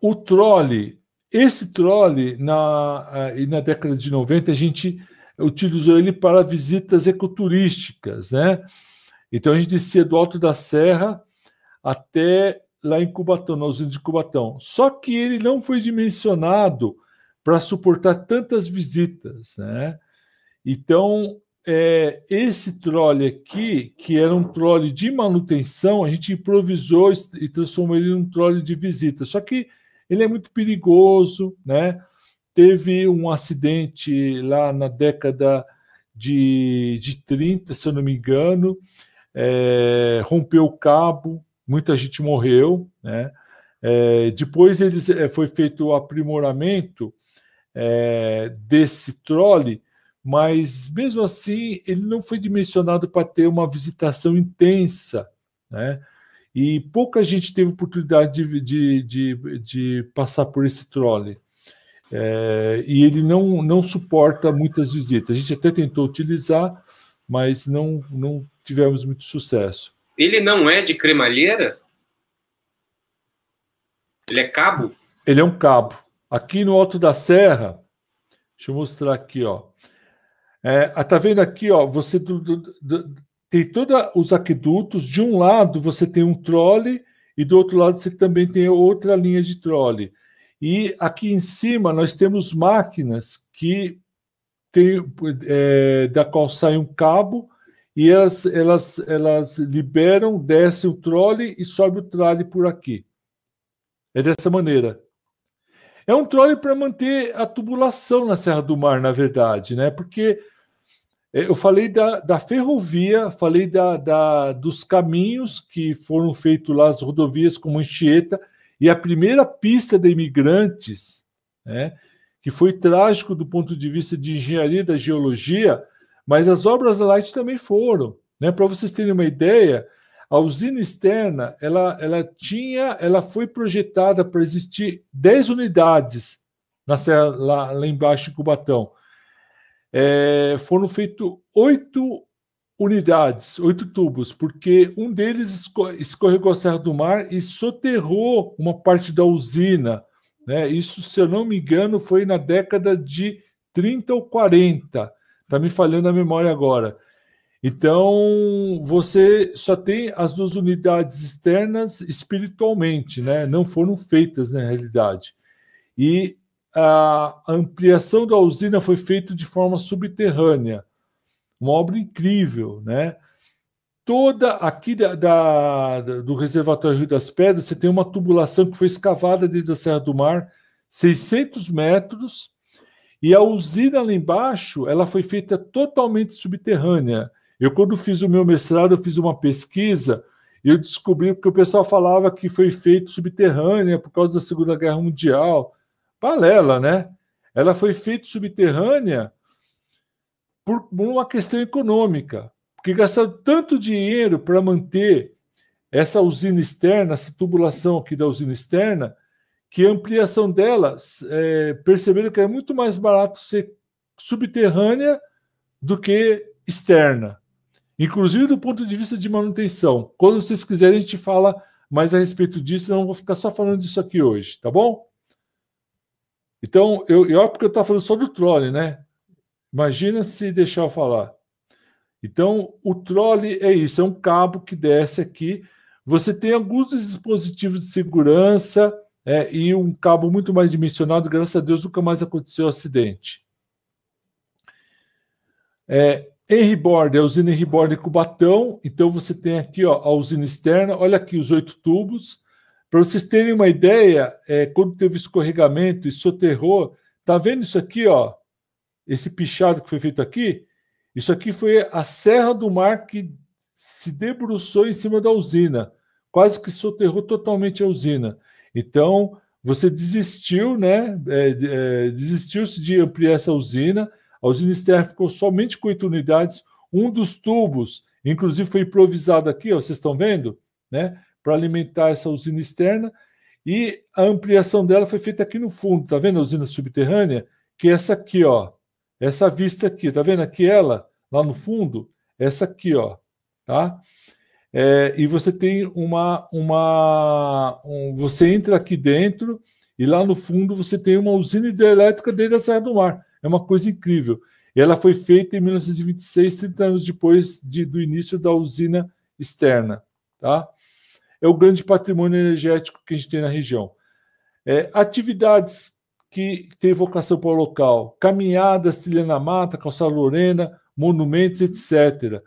O trole, esse trole, na década de 90, a gente utilizou ele para visitas ecoturísticas, né? Então a gente descia do Alto da Serra até lá em Cubatão, na usina de Cubatão. Só que ele não foi dimensionado para suportar tantas visitas, né? Então, esse trole aqui, que era um trole de manutenção, a gente improvisou e transformou ele num trole de visita. Só que ele é muito perigoso, né? Teve um acidente lá na década de 30, se eu não me engano, rompeu o cabo, muita gente morreu, né? Depois foi feito o aprimoramento desse trole, mas mesmo assim ele não foi dimensionado para ter uma visitação intensa, né? E pouca gente teve oportunidade de passar por esse trole. E ele não suporta muitas visitas. A gente até tentou utilizar, mas não tivemos muito sucesso. Ele não é de cremalheira? Ele é cabo? Ele é um cabo. Aqui no Alto da Serra, deixa eu mostrar aqui, ó. Tá vendo aqui, ó? Você tem todos os aquedutos. De um lado você tem um trole e do outro lado você também tem outra linha de trole. E aqui em cima nós temos máquinas da qual sai um cabo e elas liberam, descem o trole e sobe o trole por aqui. É dessa maneira. É um trole para manter a tubulação na Serra do Mar, na verdade, né? Porque eu falei da ferrovia, falei dos caminhos que foram feitos lá, as rodovias como Anchieta, e a primeira pista de imigrantes, né, que foi trágico do ponto de vista de engenharia da geologia, mas as obras light também foram, né? Para vocês terem uma ideia, a usina externa ela foi projetada para existir 10 unidades na serra, lá embaixo em Cubatão. Foram feitos 8 unidades, 8 tubos, porque um deles escorregou a Serra do Mar e soterrou uma parte da usina, né? Isso, se eu não me engano, foi na década de 30 ou 40. Está me falhando a memória agora. Então, você só tem as 2 unidades externas espiritualmente, né? Não foram feitas na realidade. E a ampliação da usina foi feita de forma subterrânea. Uma obra incrível, né? Toda aqui do reservatório Rio das Pedras, você tem uma tubulação que foi escavada dentro da Serra do Mar, 600 metros, e a usina lá embaixo, ela foi feita totalmente subterrânea. Eu, quando fiz o meu mestrado, eu fiz uma pesquisa e eu descobri que o pessoal falava que foi feito subterrânea por causa da Segunda Guerra Mundial. Balela, né? Ela foi feita subterrânea por uma questão econômica, porque gastaram tanto dinheiro para manter essa usina externa, essa tubulação aqui da usina externa, que a ampliação dela, perceberam que é muito mais barato ser subterrânea do que externa, inclusive do ponto de vista de manutenção. Quando vocês quiserem, a gente fala mais a respeito disso, não vou ficar só falando disso aqui hoje, tá bom? Então, porque eu estava falando só do trole, né? Imagina se deixar eu falar. Então, o trole é isso, é um cabo que desce aqui. Você tem alguns dispositivos de segurança e um cabo muito mais dimensionado. Graças a Deus, nunca mais aconteceu acidente. Henry Bord, a usina Henry Bord em Cubatão. Então, você tem aqui, ó, a usina externa. Olha aqui os 8 tubos. Para vocês terem uma ideia, quando teve escorregamento e soterrou, tá vendo isso aqui, ó? Esse pichado que foi feito aqui? Isso aqui foi a Serra do Mar que se debruçou em cima da usina, quase que soterrou totalmente a usina. Então, você desistiu, né? Desistiu-se de ampliar essa usina. A usina externa ficou somente com 8 unidades. Um dos tubos, inclusive, foi improvisado aqui, ó, vocês estão vendo, né? Para alimentar essa usina externa. E a ampliação dela foi feita aqui no fundo. Tá vendo a usina subterrânea? Que é essa aqui, ó. Essa vista aqui. Tá vendo aqui ela, lá no fundo? Essa aqui, ó. Tá? E você tem você entra aqui dentro e lá no fundo você tem uma usina hidrelétrica dentro da Serra do Mar. É uma coisa incrível. E ela foi feita em 1926, 30 anos depois do início da usina externa. Tá? É o grande patrimônio energético que a gente tem na região. Atividades que têm vocação para o local: caminhadas, trilha na mata, calçada Lorena, monumentos, etc.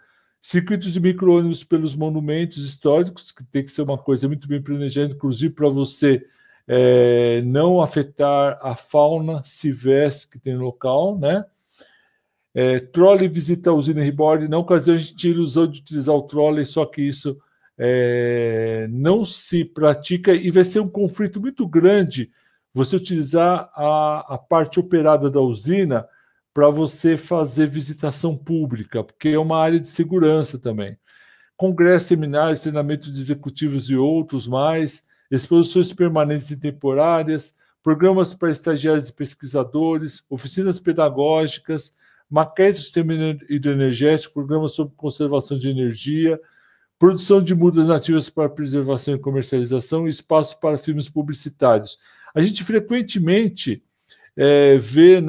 Circuitos de micro-ônibus pelos monumentos históricos, que tem que ser uma coisa muito bem planejada, inclusive para você não afetar a fauna silvestre que tem no local, né? Trolley visita a usina Reborn. Na ocasião, a gente tinha a ilusão de utilizar o trolley, só que isso não se pratica e vai ser um conflito muito grande você utilizar a parte operada da usina para você fazer visitação pública, porque é uma área de segurança também. Congressos, seminários, treinamento de executivos e outros mais, exposições permanentes e temporárias, programas para estagiários e pesquisadores, oficinas pedagógicas, maquete do sistema hidroenergético, programas sobre conservação de energia, produção de mudas nativas para preservação e comercialização e espaço para filmes publicitários. A gente frequentemente vê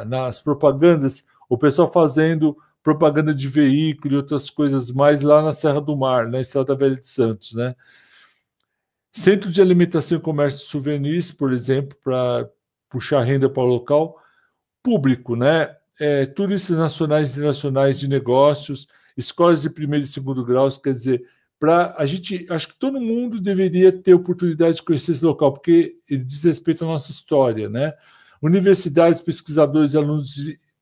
nas propagandas o pessoal fazendo propaganda de veículo e outras coisas mais lá na Serra do Mar, na Estrada Velha de Santos, né? Centro de alimentação e comércio de souvenirs, por exemplo, para puxar renda para o local. Público, né? Turistas nacionais e internacionais de negócios, escolas de primeiro e segundo graus, quer dizer, acho que todo mundo deveria ter oportunidade de conhecer esse local, porque ele diz respeito à nossa história, né? Universidades, pesquisadores e alunos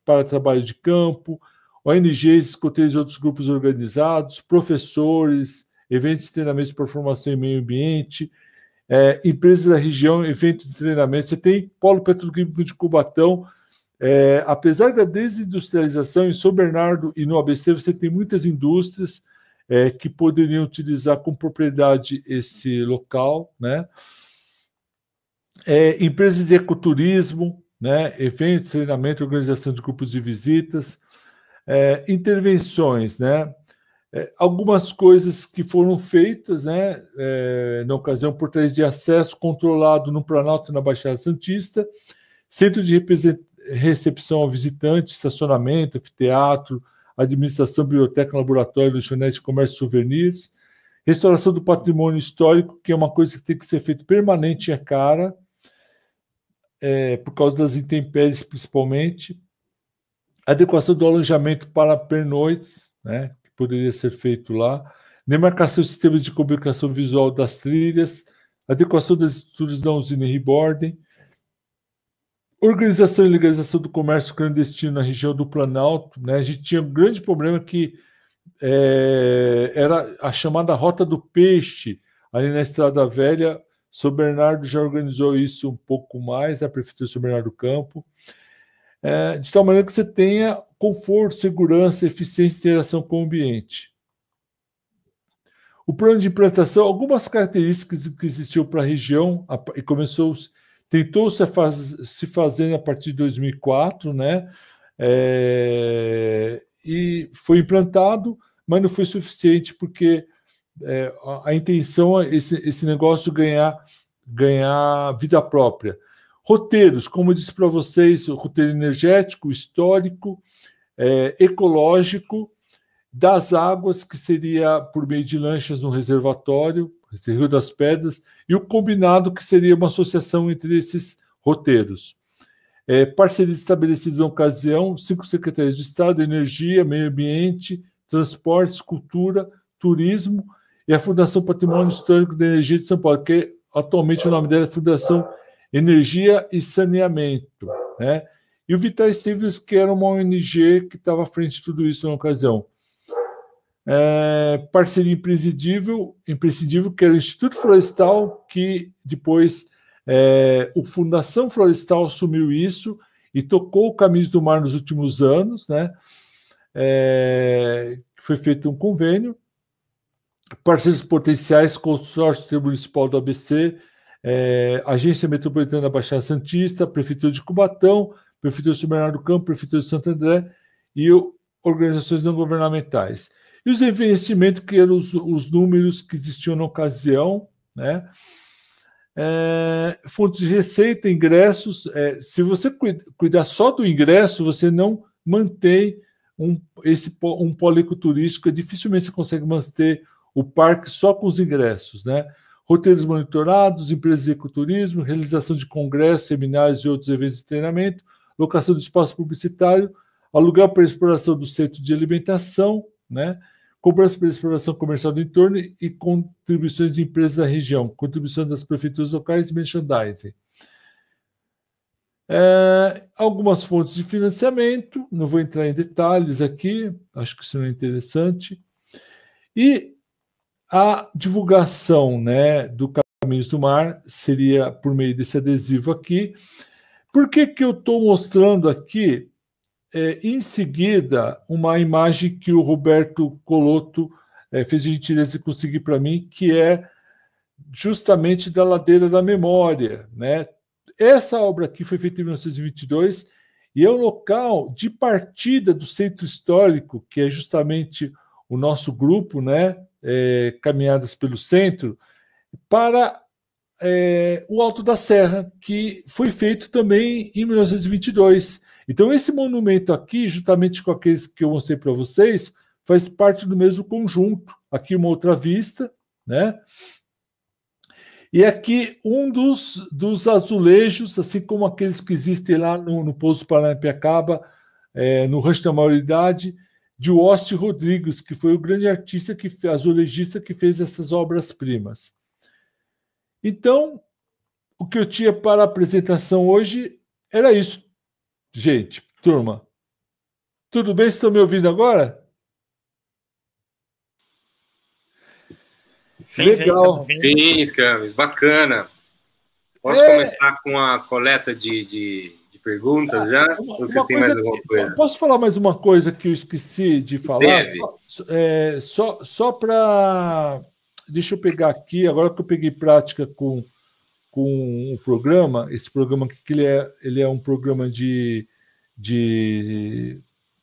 para trabalho de campo, ONGs, escoteiros e outros grupos organizados, professores, eventos e treinamentos para formação em meio ambiente, empresas da região, eventos de treinamento. Você tem Polo Petroquímico de Cubatão. Apesar da desindustrialização, em São Bernardo e no ABC, você tem muitas indústrias que poderiam utilizar com propriedade esse local, né? Empresas de ecoturismo, né? Eventos, treinamento, organização de grupos de visitas, intervenções, né? Algumas coisas que foram feitas, né? Na ocasião, portais de acesso controlado no Planalto e na Baixada Santista, centro de recepção ao visitante, estacionamento, anfiteatro, administração, biblioteca, laboratório, lanchonete, comércio, souvenirs, restauração do patrimônio histórico, que é uma coisa que tem que ser feita permanente e é cara, por causa das intempéries, principalmente. Adequação do alojamento para pernoites, né, que poderia ser feito lá. Demarcação de sistemas de comunicação visual das trilhas. Adequação das estruturas da usina Reborn. Organização e legalização do comércio clandestino na região do Planalto, né? A gente tinha um grande problema que era a chamada Rota do Peixe, ali na Estrada Velha. São Bernardo já organizou isso um pouco mais, a Prefeitura de São Bernardo do Campo, de tal maneira que você tenha conforto, segurança, eficiência e interação com o ambiente. O plano de implantação, algumas características que existiam para a região, e tentou se fazer a partir de 2004, né? E foi implantado, mas não foi suficiente, porque a intenção é esse negócio ganhar vida própria. Roteiros, como eu disse para vocês, o roteiro energético, histórico, ecológico, das águas, que seria por meio de lanchas no reservatório, Rio das Pedras, e o combinado, que seria uma associação entre esses roteiros. Parcerias estabelecidas na ocasião: 5 secretarias de Estado: Energia, Meio Ambiente, Transportes, Cultura, Turismo e a Fundação Patrimônio Histórico da Energia de São Paulo, que atualmente o nome dela é Fundação Energia e Saneamento, né? E o Vitais Civis, que era uma ONG que estava à frente de tudo isso na ocasião. Parceria imprescindível, que era o Instituto Florestal, que depois o Fundação Florestal assumiu isso e tocou o Caminhos do Mar nos últimos anos, né? Foi feito um convênio. Parceiros potenciais, Consórcio Municipal do ABC, Agência Metropolitana da Baixada Santista, Prefeitura de Cubatão, Prefeitura de São Bernardo do Campo, Prefeitura de Santo André e organizações não governamentais. E os investimentos, que eram os números que existiam na ocasião, né? Fontes de receita, ingressos. Se você cuidar só do ingresso, você não mantém um polo ecoturístico, dificilmente você consegue manter o parque só com os ingressos, né? Roteiros monitorados, empresas de ecoturismo, realização de congressos, seminários e outros eventos de treinamento, locação de espaço publicitário, aluguel para exploração do centro de alimentação, né? Cobrança para exploração comercial do entorno e contribuições de empresas da região, contribuição das prefeituras locais e merchandising. Algumas fontes de financiamento, não vou entrar em detalhes aqui, acho que isso não é interessante. E a divulgação, né, do Caminhos do Mar seria por meio desse adesivo aqui. Por que eu estou mostrando aqui, em seguida, uma imagem que o Roberto Colotto fez a gentileza de conseguir para mim, que é justamente da Ladeira da Memória, né? Essa obra aqui foi feita em 1922 e é o local de partida do Centro Histórico, que é justamente o nosso grupo, né? Caminhadas pelo Centro, para o Alto da Serra, que foi feito também em 1922. Então, esse monumento aqui, juntamente com aqueles que eu mostrei para vocês, faz parte do mesmo conjunto. Aqui uma outra vista, né? E aqui um dos azulejos, assim como aqueles que existem lá no Pouso Paranapiacaba, no Rancho da Maioridade, de Oste Rodrigues, que foi o grande artista, azulejista, que fez essas obras-primas. Então, o que eu tinha para a apresentação hoje era isso. Gente, turma, tudo bem? Vocês estão me ouvindo agora? Sim, legal. Sim, Scamis, bacana. Posso começar com a coleta de perguntas já? Ou você tem mais alguma coisa? Posso falar mais uma coisa que eu esqueci de falar? Só para... Deixa eu pegar aqui, agora que eu peguei prática com o programa, esse programa aqui, que ele é um programa de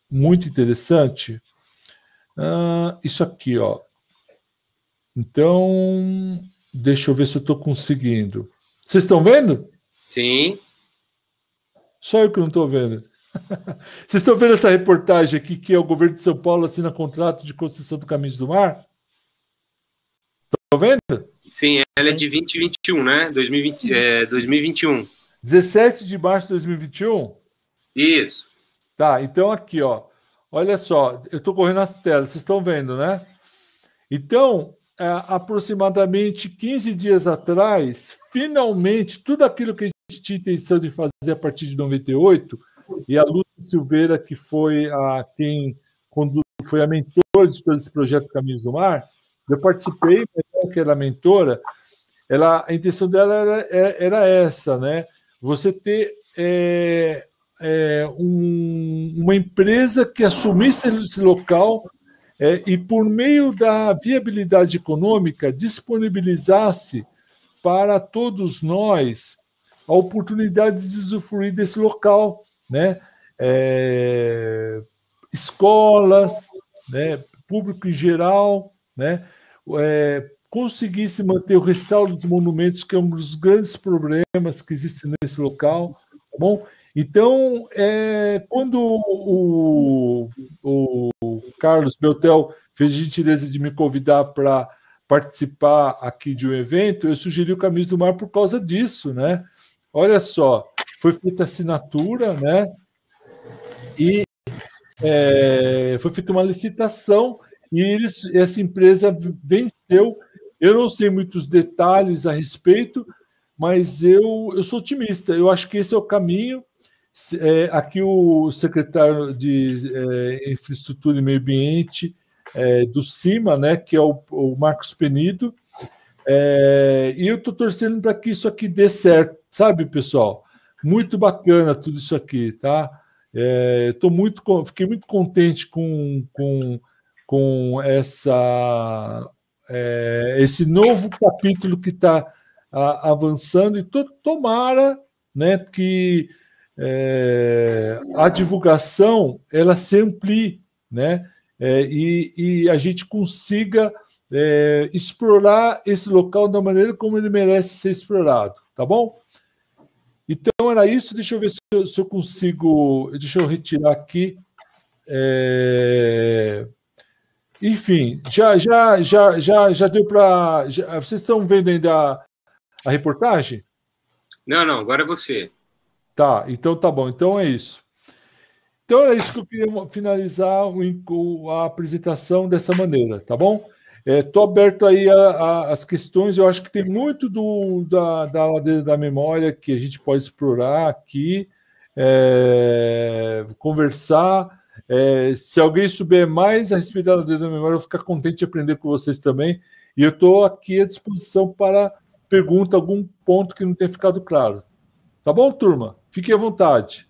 muito interessante. Isso aqui, ó. Então, deixa eu ver se eu estou conseguindo. Vocês estão vendo? Sim. Só eu que não estou vendo. Vocês estão vendo essa reportagem aqui, que é o governo de São Paulo assina contrato de concessão do Caminhos do Mar? Estão vendo? Sim, ela é de 2021, né? 2021. 17 de março de 2021? Isso. Tá, então aqui, ó. Olha só, eu estou correndo as telas, vocês estão vendo, né? Então, aproximadamente 15 dias atrás, finalmente, tudo aquilo que a gente tinha intenção de fazer a partir de 98, e a Lúcia Silveira, que foi quem foi a mentora de todo esse projeto Caminhos do Mar, eu participei, que era a mentora, a intenção dela era essa, né? Você ter uma empresa que assumisse esse local e, por meio da viabilidade econômica, disponibilizasse para todos nós a oportunidade de usufruir desse local, né? Escolas, né? Público em geral, né? Conseguisse manter o restauro dos monumentos, que é um dos grandes problemas que existem nesse local, tá bom? Então, quando o Carlos Beltel fez a gentileza de me convidar para participar aqui de um evento, eu sugeri o Caminhos do Mar por causa disso, né? Olha só, foi feita assinatura, né? E foi feita uma licitação e essa empresa venceu. Eu não sei muitos detalhes a respeito, mas eu sou otimista. Eu acho que esse é o caminho. Aqui o secretário de Infraestrutura e Meio Ambiente do CIMA, né, que é o Marcos Penido, e eu estou torcendo para que isso aqui dê certo, sabe, pessoal? Muito bacana tudo isso aqui, tá? Fiquei muito contente com esse novo capítulo que está avançando, e tomara, né, que a divulgação ela se amplie, né, e a gente consiga explorar esse local da maneira como ele merece ser explorado, tá bom? Então era isso. Deixa eu ver se eu consigo. Deixa eu retirar aqui. Enfim, já deu para. Vocês estão vendo ainda a reportagem? Não, agora é você. Tá, então tá bom. Então é isso. Então é isso que eu queria finalizar a apresentação dessa maneira, tá bom? Estou aberto aí às questões. Eu acho que tem muito da ladeira da memória que a gente pode explorar aqui, conversar. Se alguém souber mais a respeito da ladeira da memória, eu vou ficar contente de aprender com vocês também. E eu estou aqui à disposição para pergunta, algum ponto que não tenha ficado claro. Tá bom, turma? Fiquem à vontade.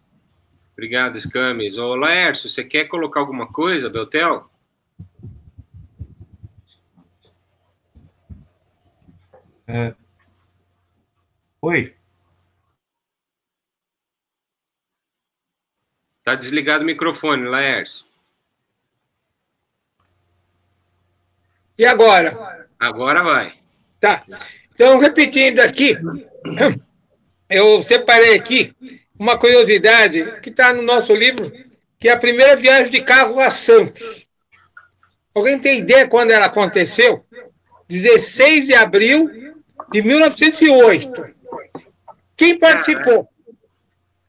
Obrigado, Scamis. Ô, Laércio, você quer colocar alguma coisa, Beltel? Oi. Tá desligado o microfone, Laércio. E agora? Agora vai. Tá. Então, repetindo aqui, eu separei aqui uma curiosidade que está no nosso livro, que é a primeira viagem de carro a Santos. Alguém tem ideia quando ela aconteceu? 16 de abril de 1908. Quem participou?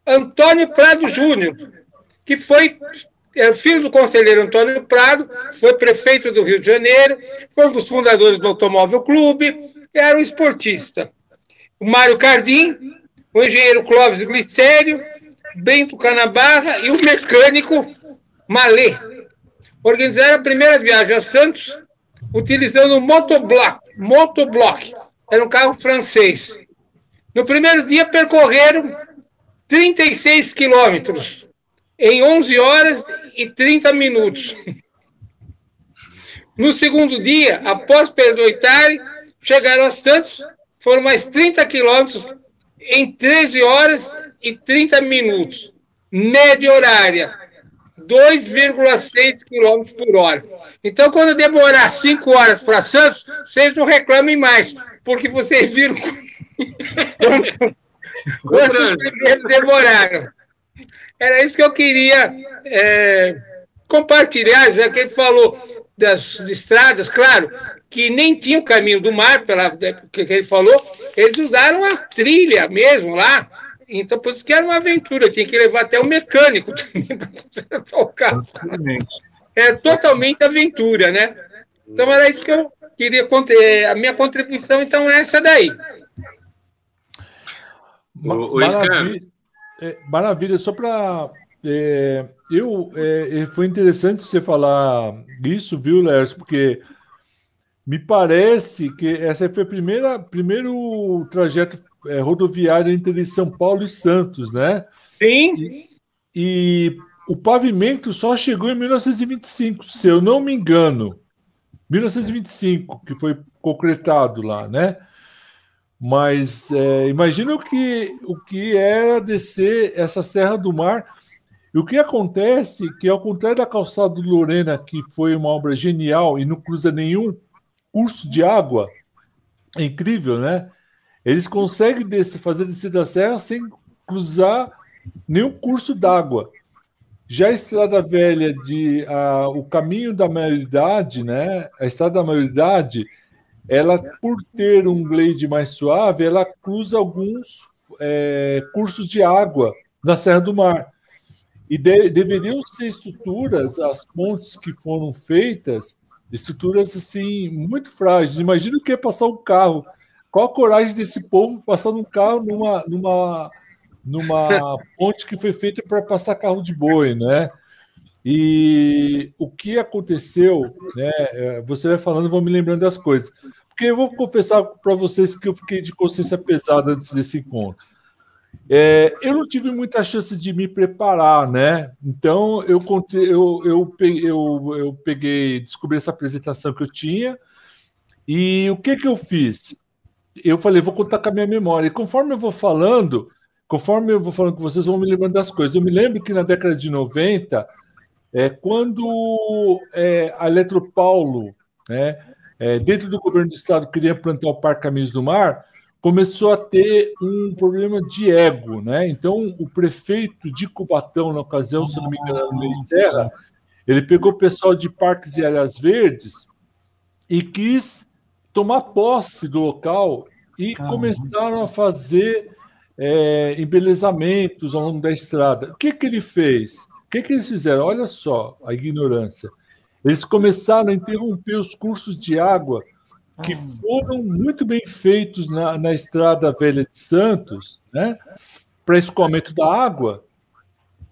Antônio Prado Júnior, que foi filho do conselheiro Antônio Prado, foi prefeito do Rio de Janeiro, foi um dos fundadores do Automóvel Clube, era um esportista. O Mário Cardim, o engenheiro Clóvis Glicério, Bento Canabarra e o mecânico Malê. Organizaram a primeira viagem a Santos utilizando o Motobloc. Era um carro francês. No primeiro dia, percorreram 36 quilômetros em 11 horas e 30 minutos. No segundo dia, após pernoitarem, chegaram a Santos, foram mais 30 quilômetros em 13 horas e 30 minutos. Média horária, 2,6 quilômetros por hora. Então, quando demorar 5 horas para Santos, vocês não reclamem mais, porque vocês viram quantos primeiros demoraram. Era isso que eu queria compartilhar, já que ele falou das estradas, claro, que nem tinha o caminho do mar, que ele falou, eles usaram a trilha mesmo lá, então por isso que era uma aventura, tinha que levar até o mecânico também para consertar o carro. É totalmente aventura, né? Então era isso que eu queria contar, a minha contribuição, então, é essa daí. Maravilha, só para... foi interessante você falar isso, viu, Lércio? Porque me parece que essa foi o primeiro trajeto rodoviário entre São Paulo e Santos, né? Sim. E o pavimento só chegou em 1925, se eu não me engano. 1925, que foi concretado lá, né? Mas imagina o que era descer essa Serra do Mar. E o que acontece que, ao contrário da Calçada do Lorena, que foi uma obra genial e não cruza nenhum curso de água, é incrível, né? Eles conseguem fazer descer da serra sem cruzar nenhum curso d'água. Já a Estrada Velha, o caminho da maioridade, né? A Estrada da Maioridade, ela, por ter um glade mais suave, ela cruza alguns cursos de água na Serra do Mar. E deveriam ser estruturas, as pontes que foram feitas, estruturas assim, muito frágeis. Imagina o que é passar um carro. Qual a coragem desse povo passando um carro numa ponte que foi feita para passar carro de boi, né? E o que aconteceu, né? Você vai falando, vou me lembrando das coisas. Porque eu vou confessar para vocês que eu fiquei de consciência pesada antes desse encontro. Eu não tive muita chance de me preparar, né? Então eu peguei, descobri essa apresentação que eu tinha, e o que eu fiz? Eu falei, vou contar com a minha memória. E conforme eu vou falando com vocês, vão me lembrando das coisas. Eu me lembro que na década de 90, quando a Eletropaulo, né, dentro do governo do estado, queria implantar o Parque Caminhos do Mar, começou a ter um problema de ego, né? Então, o prefeito de Cubatão, na ocasião, se não me engano, Ney Serra, ele pegou o pessoal de parques e áreas verdes e quis tomar posse do local e começaram a fazer embelezamentos ao longo da estrada. O que ele fez? O que eles fizeram? Olha só a ignorância. Eles começaram a interromper os cursos de água que foram muito bem feitos na Estrada Velha de Santos, né, para escoamento da água,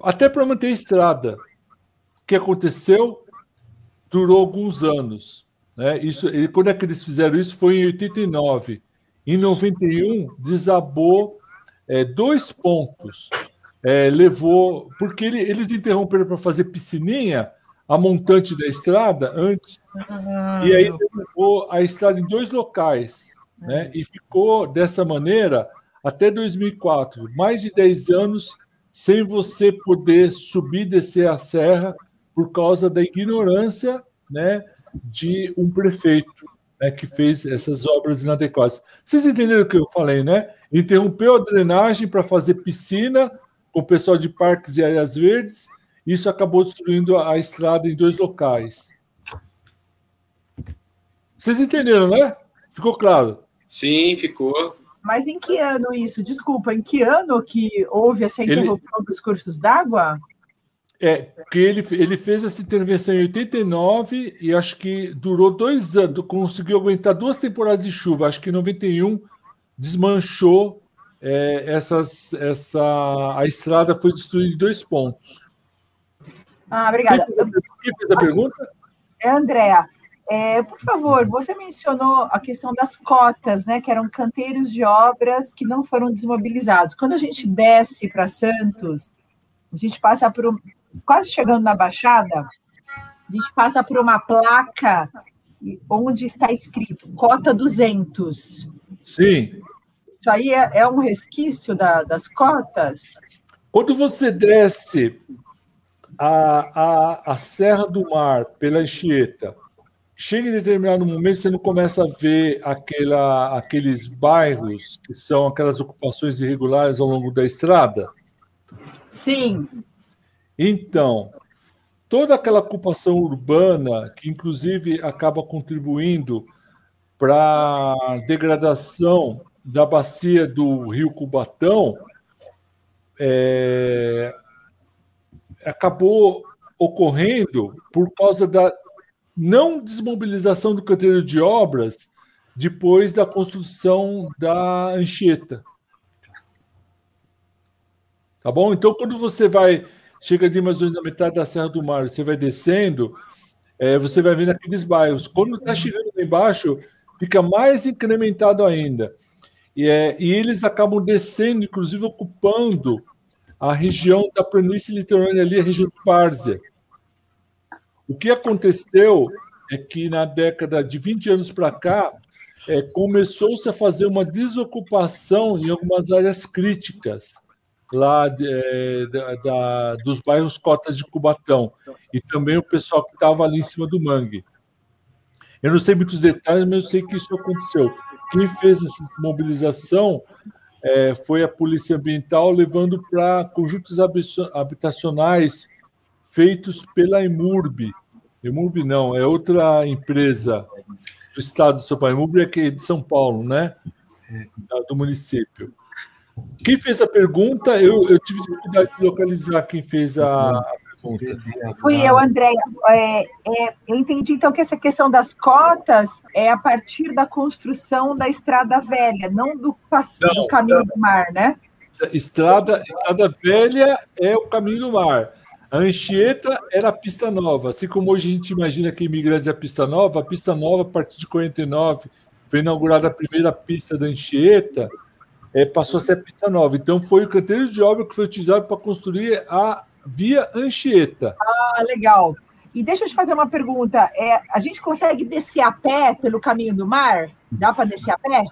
até para manter a estrada. O que aconteceu? Durou alguns anos. Né? Quando é que eles fizeram isso? Foi em 89. Em 91, desabou 2 pontos. Levou... Porque eles interromperam para fazer piscininha a montante da estrada antes, e aí levou a estrada em 2 locais, né? E ficou dessa maneira até 2004, mais de 10 anos sem você poder subir e descer a serra por causa da ignorância, né, de um prefeito, né, que fez essas obras inadequadas. Vocês entenderam o que eu falei, né? Interrompeu a drenagem para fazer piscina com o pessoal de parques e áreas verdes. Isso acabou destruindo a estrada em 2 locais. Vocês entenderam, né? Ficou claro? Sim, ficou. Mas em que ano isso? Desculpa, em que ano que houve essa interrupção dos cursos d'água? Porque ele fez essa intervenção em 89 e acho que durou 2 anos, conseguiu aguentar 2 temporadas de chuva. Acho que em 91 desmanchou a estrada, foi destruída em 2 pontos. Obrigada. Quem fez a pergunta? Andréa, por favor, você mencionou a questão das cotas, né, que eram canteiros de obras que não foram desmobilizados. Quando a gente desce para Santos, a gente passa quase chegando na Baixada, a gente passa por uma placa onde está escrito cota 200. Sim. Isso aí é um resquício das cotas? Quando você desce a Serra do Mar pela Anchieta, chega em determinado momento, você não começa a ver aqueles bairros que são aquelas ocupações irregulares ao longo da estrada? Sim. Então, toda aquela ocupação urbana, que inclusive acaba contribuindo para a degradação da bacia do Rio Cubatão, acabou ocorrendo por causa da não desmobilização do canteiro de obras depois da construção da Anchieta. Tá bom? Então, quando você chega ali mais ou menos na metade da Serra do Mar, você vai descendo, você vai vendo aqueles bairros. Quando está chegando lá embaixo, fica mais incrementado ainda. E eles acabam descendo, inclusive ocupando a região da planície litorânea ali, a região de Várzea. O que aconteceu é que na década de 20 anos para cá, começou-se a fazer uma desocupação em algumas áreas críticas lá dos bairros Cotas de Cubatão, e também o pessoal que estava ali em cima do mangue. Eu não sei muitos detalhes, mas eu sei que isso aconteceu. Quem fez essa mobilização foi a Polícia Ambiental, levando para conjuntos habitacionais feitos pela EMURB. EMURB não, é outra empresa do estado de São Paulo. EMURB é de São Paulo, né? Do município. Quem fez a pergunta, eu tive dificuldade de localizar quem fez a pergunta. Fui eu, Andréa. Eu entendi, então, que essa questão das cotas é a partir da construção da Estrada Velha, não do Caminho do Mar, né? Estrada Velha é o Caminho do Mar. A Anchieta era a pista nova. Assim como hoje a gente imagina que Imigrantes é a pista nova, a partir de 49, foi inaugurada a primeira pista da Anchieta, passou a ser a pista nova. Então, foi o canteiro de obra que foi utilizado para construir a Via Anchieta. Ah, legal. E deixa eu te fazer uma pergunta. A gente consegue descer a pé pelo caminho do mar? Dá para descer a pé?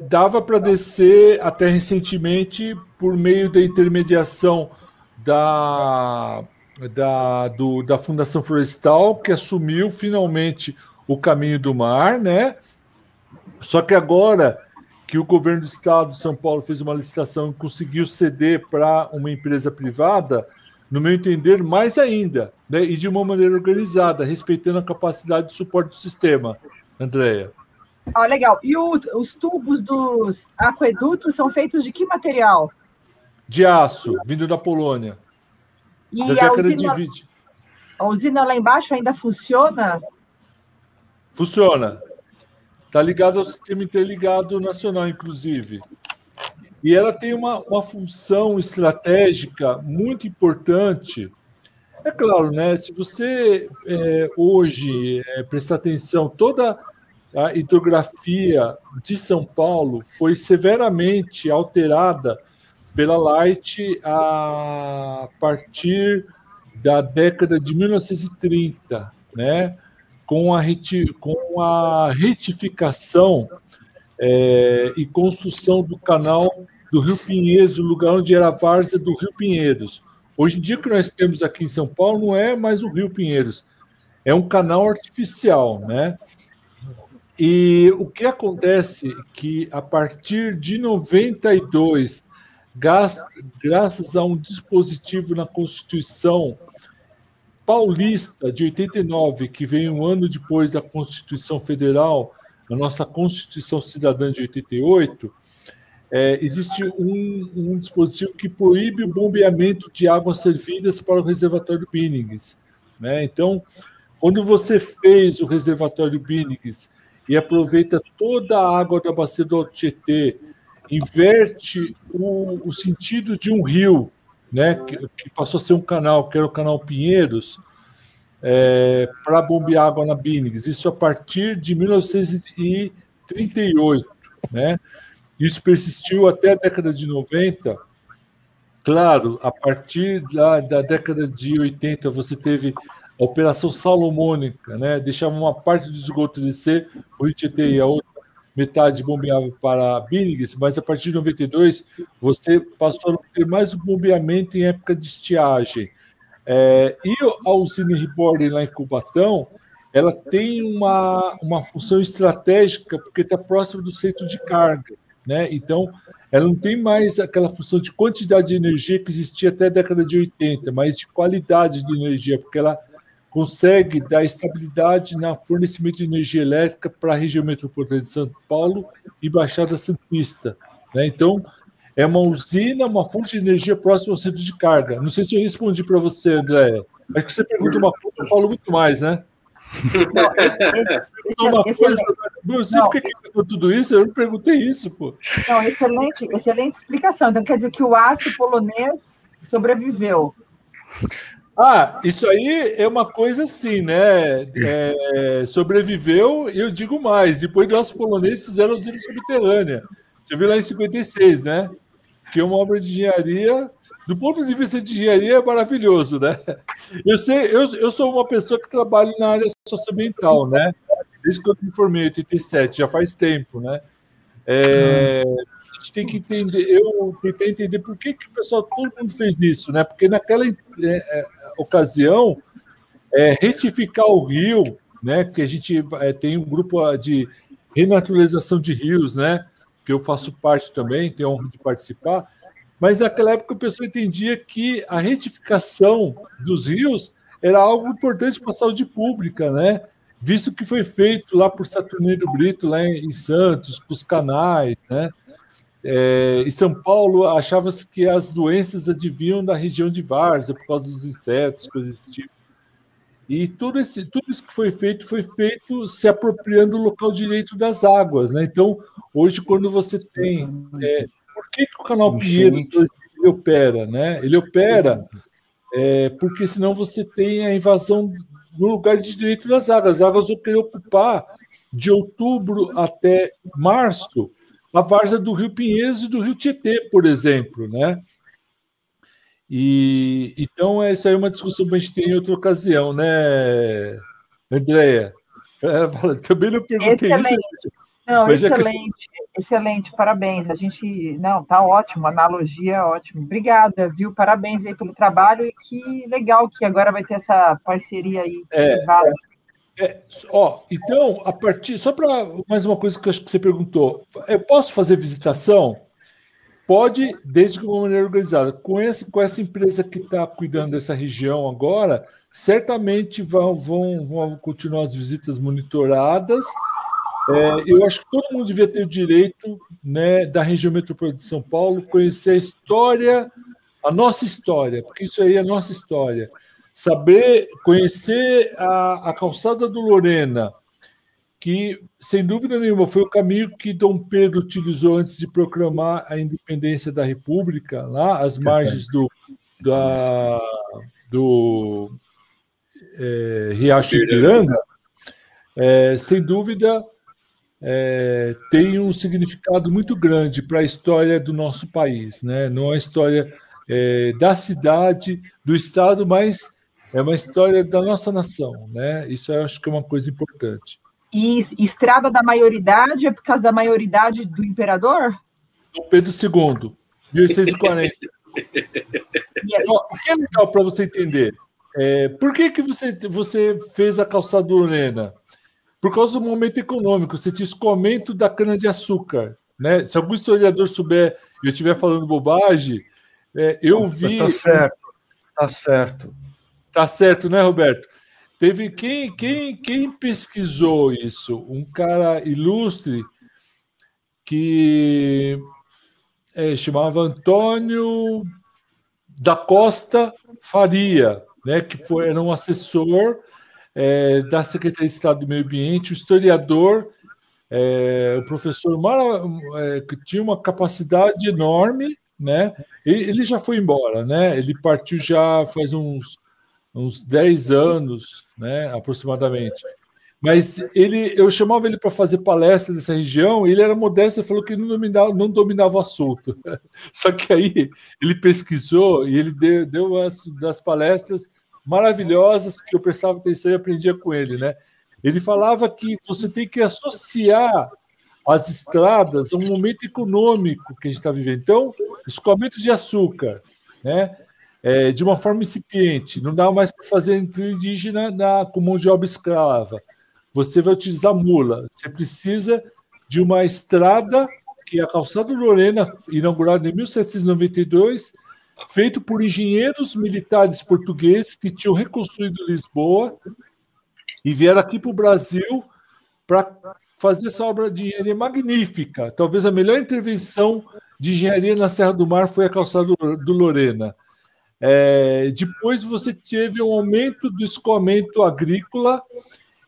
Dava para descer até recentemente por meio da intermediação da Fundação Florestal, que assumiu finalmente o caminho do mar, né? Só que agora que o governo do estado de São Paulo fez uma licitação e conseguiu ceder para uma empresa privada, no meu entender, mais ainda, né? E de uma maneira organizada, respeitando a capacidade de suporte do sistema, Andréia. Ah, legal. E os tubos dos aquedutos são feitos de que material? De aço, vindo da Polônia. E da década de 20. A usina lá embaixo ainda funciona? Funciona. Está ligado ao sistema interligado nacional, inclusive. E ela tem uma função estratégica muito importante. É claro, né? Se você hoje prestar atenção, toda a hidrografia de São Paulo foi severamente alterada pela Light a partir da década de 1930, né? Com a retificação e construção do canal do Rio Pinheiros, o lugar onde era a várzea do Rio Pinheiros. Hoje em dia, o que nós temos aqui em São Paulo não é mais o Rio Pinheiros, é um canal artificial, né? E o que acontece é que, a partir de 92, graças a um dispositivo na Constituição Paulista de 89, que veio um ano depois da Constituição Federal, a nossa Constituição Cidadã de 88, existe um dispositivo que proíbe o bombeamento de águas servidas para o reservatório Bínigues, né? Então, quando você fez o reservatório Bínigues e aproveita toda a água da bacia do Alto Tietê, inverte o sentido de um rio, né, que passou a ser um canal, que era o canal Pinheiros, para bombear água na Bínigues. Isso a partir de 1938, né? Isso persistiu até a década de 90. Claro, a partir da década de 80, você teve a Operação Salomônica, né? Deixava uma parte do esgoto descer, o Rio Tietê e a outra metade bombeava para Bínigues, mas a partir de 92 você passou a ter mais o bombeamento em época de estiagem. E a usina Reborn lá em Cubatão, ela tem uma função estratégica porque está próximo do centro de carga, né? Então, ela não tem mais aquela função de quantidade de energia que existia até a década de 80, mas de qualidade de energia, porque ela consegue dar estabilidade no fornecimento de energia elétrica para a região metropolitana de São Paulo e Baixada Santista, né? Então, é uma usina, uma fonte de energia próxima ao centro de carga. Não sei se eu respondi para você, André. Acho que você pergunta uma coisa, eu falo muito mais, né? Não sei por que falou tudo isso, eu não perguntei isso, pô. Não, excelente explicação. Então, quer dizer que o aço polonês sobreviveu. Isso aí é uma coisa assim, né? Sobreviveu, e eu digo mais, depois do aço polonês fizeram a usina subterrânea. Você viu lá em 56, né? Que é uma obra de engenharia, do ponto de vista de engenharia, é maravilhoso, né? Eu sou uma pessoa que trabalha na área socioambiental, né? Desde que eu me formei em 87, já faz tempo, né? A gente tem que entender, eu tentei entender por que o pessoal, todo mundo fez isso, né? Porque naquela ocasião, retificar o rio, né? Que a gente tem um grupo de renaturalização de rios, né? Que eu faço parte também, tenho a honra de participar, mas naquela época o pessoal entendia que a retificação dos rios era algo importante para a saúde pública, né? Visto que foi feito lá por Saturnino Brito, lá em Santos, para os canais, né? Em São Paulo, achava-se que as doenças advinham da região de várzea, por causa dos insetos, coisas desse tipo. E tudo isso que foi feito se apropriando do local direito das águas, né? Então, hoje, quando você tem... por que o canal Pinheiros opera, né? Ele opera porque senão você tem a invasão no lugar de direito das águas. As águas vão querer ocupar de outubro até março a várzea do Rio Pinheiros e do Rio Tietê, por exemplo, né? E então essa aí é uma discussão que a gente tem em outra ocasião, né, Andréia? Também não perguntei Excelente. isso. Não, Mas excelente, parabéns. Tá ótimo, analogia ótimo. Obrigada, viu? Parabéns aí pelo trabalho e que legal que agora vai ter essa parceria aí. Então, só para mais uma coisa que eu acho que você perguntou, eu posso fazer visitação? Pode, desde que de uma maneira organizada. Com essa empresa que está cuidando dessa região agora, certamente vão continuar as visitas monitoradas. Eu acho que todo mundo devia ter o direito, né, da região metropolitana de São Paulo conhecer a história, a nossa história, porque isso aí é a nossa história. Conhecer a calçada do Lorena, que, sem dúvida nenhuma, foi o caminho que Dom Pedro utilizou antes de proclamar a independência da República, lá às margens do Riacho Ipiranga. Sem dúvida, tem um significado muito grande para a história do nosso país, né? Não é a história da cidade, do Estado, mas é uma história da nossa nação, né? Isso eu acho que é uma coisa importante. E Estrada da Maioridade é por causa da maioridade do imperador? Dom Pedro II, 1840. O que é legal para você entender? Por que você fez a calçada do Lorena? Por causa do momento econômico. Você tinha escoamento da cana-de-açúcar, né? Se algum historiador souber e eu estiver falando bobagem, eu vi... Tá certo, tá certo. Tá certo, né, Roberto? Teve quem pesquisou isso? Um cara ilustre que chamava Antônio da Costa Faria, né, que era um assessor da Secretaria de Estado do Meio Ambiente, um historiador, um professor que tinha uma capacidade enorme, né? Ele já foi embora, né? Ele partiu já faz uns 10 anos, né, aproximadamente. Mas eu chamava ele para fazer palestra dessa região, e ele era modesto e falou que não dominava o assunto. Só que aí ele pesquisou e ele deu das palestras maravilhosas que eu prestava atenção e aprendia com ele, né? Ele falava que você tem que associar as estradas a um momento econômico que a gente está vivendo. Então, escoamento de açúcar, né? De uma forma incipiente, não dá mais para fazer entre indígena com mão de obra escrava. Você vai utilizar mula. Você precisa de uma estrada, que é a Calçada Lorena, inaugurada em 1792, feito por engenheiros militares portugueses que tinham reconstruído Lisboa e vieram aqui para o Brasil para fazer essa obra de engenharia magnífica. Talvez a melhor intervenção de engenharia na Serra do Mar foi a Calçada do Lorena. Depois você teve um aumento do escoamento agrícola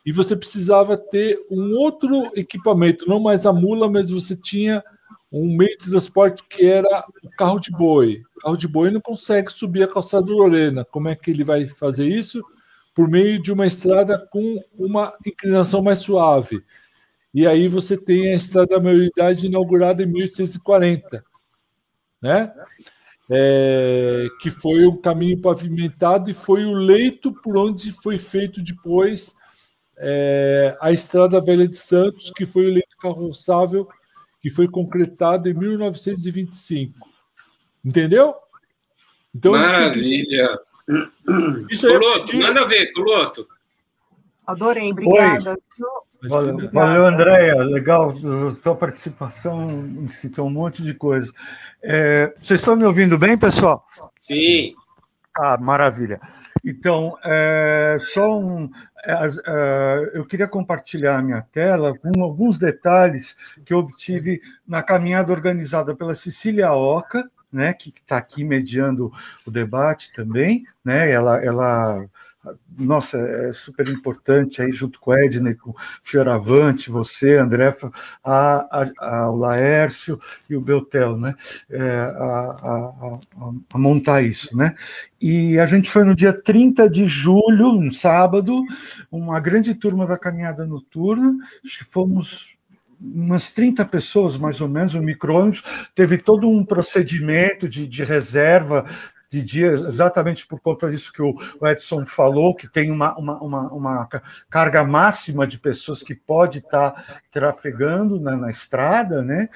e você precisava ter um outro equipamento, não mais a mula, mas você tinha um meio de transporte que era o carro de boi. O carro de boi não consegue subir a Calçada do Lorena. Como é que ele vai fazer isso? Por meio de uma estrada com uma inclinação mais suave. E aí você tem a Estrada da Maioridade inaugurada em 1840, né? Que foi um caminho pavimentado e foi o leito por onde foi feito depois a Estrada Velha de Santos, que foi o leito carroçável que foi concretado em 1925. Entendeu? Então, maravilha! Coloto, manda ver, Coloto. Adorei, obrigada. Valeu, Andréia. Legal, a tua participação citou um monte de coisa. Vocês estão me ouvindo bem, pessoal? Sim. Maravilha. Então, eu queria compartilhar a minha tela com alguns detalhes que eu obtive na caminhada organizada pela Cecília Oca, né, que está aqui mediando o debate também, né? Ela nossa, é super importante, aí junto com o Edney, com o Fioravante, você, André, o Laércio e o Beltel, né, a montar isso, né? E a gente foi no dia 30 de julho, um sábado, uma grande turma da caminhada noturna, acho que fomos umas 30 pessoas, mais ou menos, o micro-ônibus, teve todo um procedimento de reserva de dias, exatamente por conta disso que o Edson falou, que tem uma carga máxima de pessoas que pode estar trafegando na estrada, né?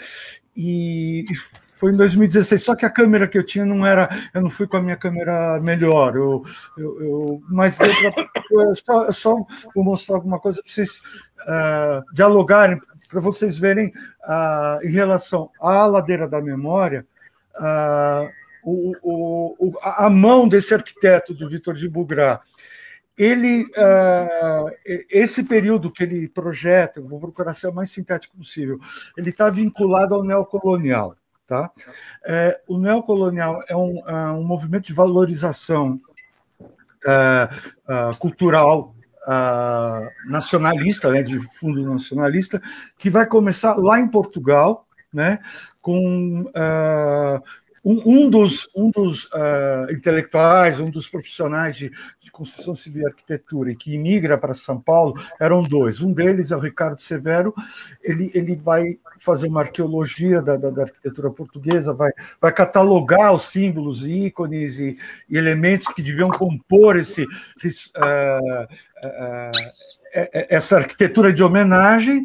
E foi em 2016, só que a câmera que eu tinha não era, eu não fui com a minha câmera melhor, mas eu só vou mostrar alguma coisa para vocês dialogarem, para vocês verem em relação à Ladeira da Memória, a mão desse arquiteto, do Vitor de Bugrá. Ele, esse período que ele projeta, eu vou procurar ser o mais sintético possível, ele está vinculado ao neocolonial. Tá? O neocolonial é um movimento de valorização cultural nacionalista, né, de fundo nacionalista, que vai começar lá em Portugal, né, com um dos intelectuais, um dos profissionais de construção civil e arquitetura e que imigra para São Paulo, eram dois. Um deles é o Ricardo Severo, ele vai fazer uma arqueologia da arquitetura portuguesa, vai catalogar os símbolos, ícones e elementos que deviam compor essa arquitetura de homenagem.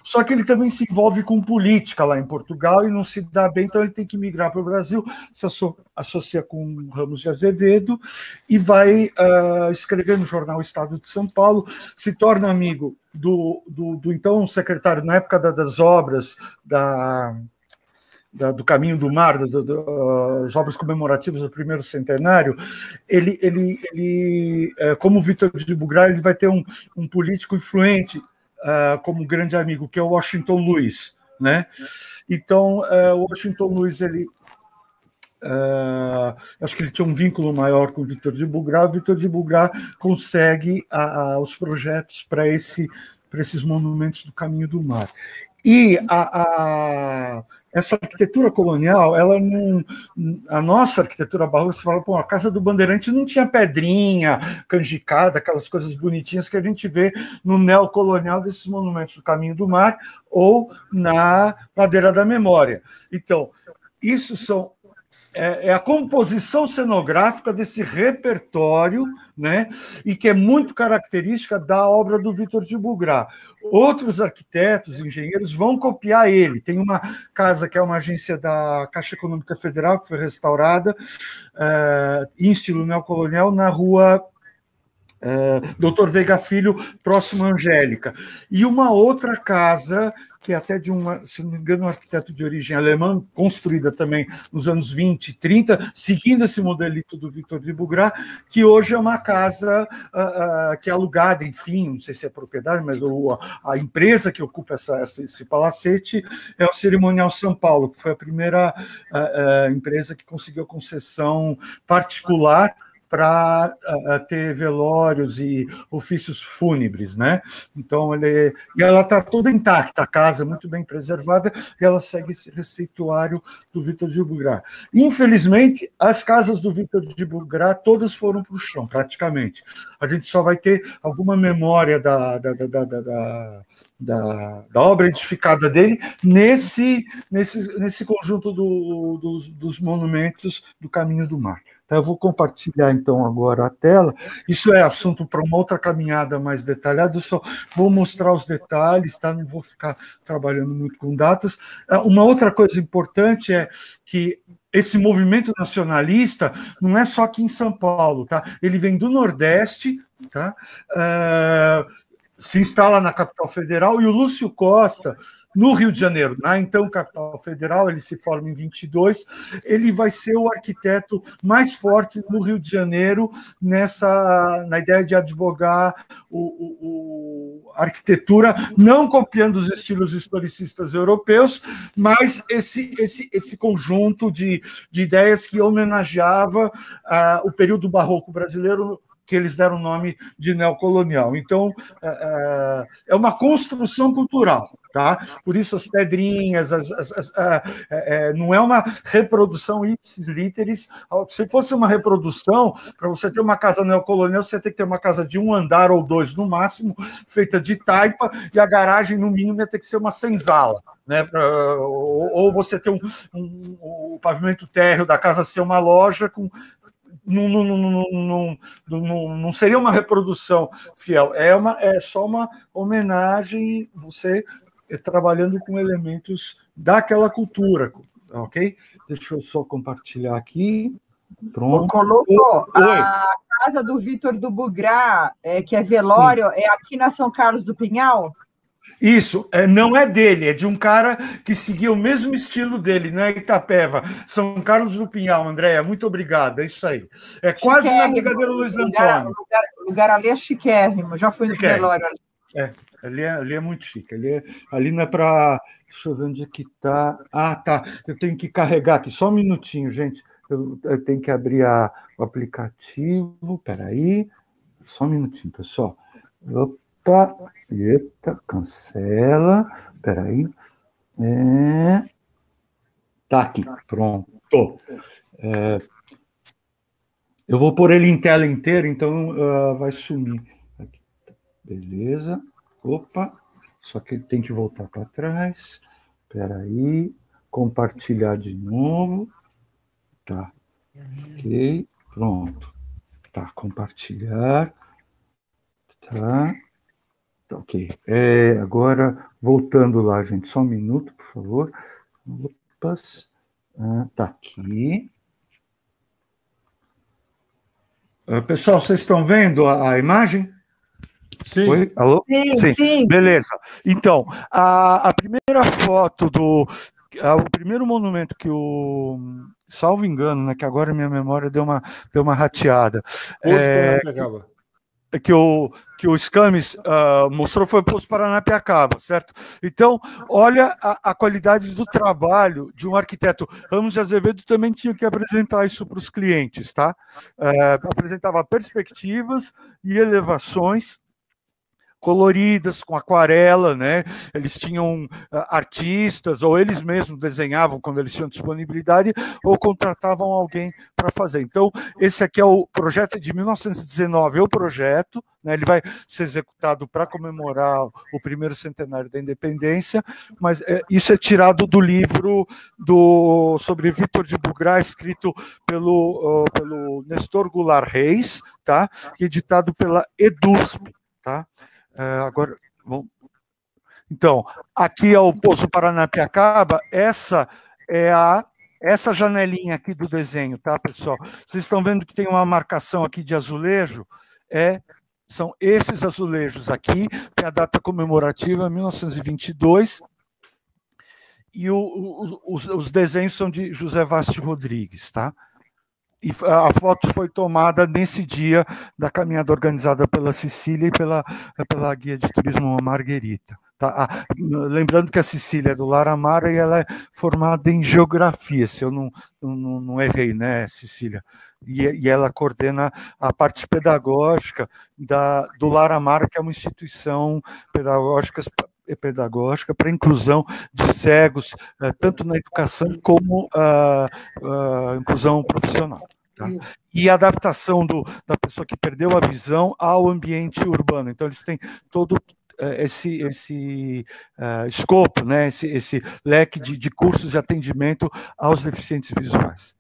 Só que ele também se envolve com política lá em Portugal e não se dá bem, então ele tem que migrar para o Brasil, se associa com Ramos de Azevedo e vai escrever no jornal Estado de São Paulo, se torna amigo do então secretário, na época das obras do Caminho do Mar, das obras comemorativas do primeiro centenário. Ele como Vitor de Bugrá, ele vai ter um político influente como grande amigo, que é o Washington Luiz, né? Então, o Washington Luiz, ele acho que ele tinha um vínculo maior com o Vitor de Bugrá. O Vitor de Bugrá consegue os projetos para esses monumentos do Caminho do Mar. E essa arquitetura colonial, ela não, a nossa arquitetura barroca, você fala, pô, a Casa do Bandeirante não tinha pedrinha, canjicada, aquelas coisas bonitinhas que a gente vê no neocolonial desses monumentos do Caminho do Mar ou na Ladeira da Memória. Então, isso é a composição cenográfica desse repertório, né, e que é muito característica da obra do Vitor de Bugrá. Outros arquitetos, engenheiros vão copiar ele. Tem uma casa que é uma agência da Caixa Econômica Federal, que foi restaurada em estilo neocolonial, na rua Doutor Veiga Filho, próximo à Angélica. E uma outra casa, que é até se não me engano, um arquiteto de origem alemã, construída também nos anos 20 e 30, seguindo esse modelito do Vitor de Bugrá, que hoje é uma casa que é alugada, enfim, não sei se é propriedade, mas a empresa que ocupa esse palacete é o Cerimonial São Paulo, que foi a primeira empresa que conseguiu concessão particular para ter velórios e ofícios fúnebres, né? Então, ela está toda intacta, a casa muito bem preservada, e ela segue esse receituário do Vitor de Bugrá. Infelizmente, as casas do Vitor de Bugrá todas foram para o chão, praticamente. A gente só vai ter alguma memória da obra edificada dele nesse conjunto dos monumentos do Caminho do Mar. Eu vou compartilhar, então, agora a tela. Isso é assunto para uma outra caminhada mais detalhada, eu só vou mostrar os detalhes, tá? Não vou ficar trabalhando muito com datas. Uma outra coisa importante é que esse movimento nacionalista não é só aqui em São Paulo, tá? Ele vem do Nordeste, tá? Se instala na capital federal, e o Lúcio Costa, no Rio de Janeiro, na então capital federal, ele se forma em 22, ele vai ser o arquiteto mais forte no Rio de Janeiro na ideia de advogar a arquitetura, não copiando os estilos historicistas europeus, mas esse conjunto de ideias que homenageava o período barroco brasileiro, que eles deram o nome de neocolonial. Então, é uma construção cultural, tá? Por isso as pedrinhas, não é uma reprodução ipsis literis. Se fosse uma reprodução, para você ter uma casa neocolonial, você tem que ter uma casa de 1 andar ou 2 no máximo, feita de taipa, e a garagem, no mínimo, ia ter que ser uma senzala, né? Ou você ter o pavimento térreo da casa ser uma loja com... Não seria uma reprodução fiel, é só uma homenagem, você trabalhando com elementos daquela cultura, ok? Deixa eu só compartilhar aqui. Pronto. Colocou a casa do Vitor do Bugrá, que é velório, é aqui na São Carlos do Pinhal? Isso, não é dele, é de um cara que seguia o mesmo estilo dele, não é Itapeva, São Carlos do Pinhal, Andréia, muito obrigado, é isso aí. É quase na Brigadeiro Luiz Antônio. O lugar ali é chiquérrimo, já fui no velório ali. Ali é muito chique, ali não é para... Deixa eu ver onde é que está. Ah, tá, eu tenho que carregar aqui, só um minutinho, gente, eu tenho que abrir o aplicativo, peraí, só um minutinho, pessoal. Opa, eita, cancela, peraí. Tá aqui, pronto. Eu vou pôr ele em tela inteira, então vai sumir. Aqui. Beleza. Opa, só que tem que voltar para trás. Peraí, compartilhar de novo. Tá, ok, pronto. Tá, compartilhar. Tá. Ok. Agora, voltando lá, gente, só um minuto, por favor. Opas. Tá aqui. Pessoal, vocês estão vendo a imagem? Sim. Oi? Alô? Sim. Beleza. Então, a primeira foto o primeiro monumento que salvo engano, né, que agora minha memória deu uma rateada. Que o Scamis mostrou foi o Poço Paranapiacaba, certo? Então, olha a qualidade do trabalho de um arquiteto. Ramos de Azevedo também tinha que apresentar isso para os clientes, tá? Apresentava perspectivas e elevações coloridas, com aquarela, né? Eles tinham artistas, ou eles mesmos desenhavam quando eles tinham disponibilidade, ou contratavam alguém para fazer. Então, esse aqui é o projeto de 1919, é o projeto, né? Ele vai ser executado para comemorar o primeiro centenário da independência, mas isso é tirado do livro sobre Vitor de Bugrá, escrito pelo Nestor Goulart Reis, tá? Editado pela EDUSP, tá? Agora, bom, então, aqui é o Poço Paranapiacaba, essa é essa janelinha aqui do desenho, tá, pessoal? Vocês estão vendo que tem uma marcação aqui de azulejo? São esses azulejos aqui, tem a data comemorativa, 1922, e os desenhos são de José Vasti Rodrigues, tá? E a foto foi tomada nesse dia da caminhada organizada pela Cecília e pela guia de turismo Marguerita. Tá? Lembrando que a Cecília é do Lar Amara e ela é formada em geografia, se eu não errei, né, Cecília? E ela coordena a parte pedagógica do Lar Amara, que é uma instituição pedagógica para a inclusão de cegos, tanto na educação como inclusão profissional. Tá? E a adaptação da pessoa que perdeu a visão ao ambiente urbano. Então, eles têm todo esse escopo, né? esse leque de cursos de atendimento aos deficientes visuais.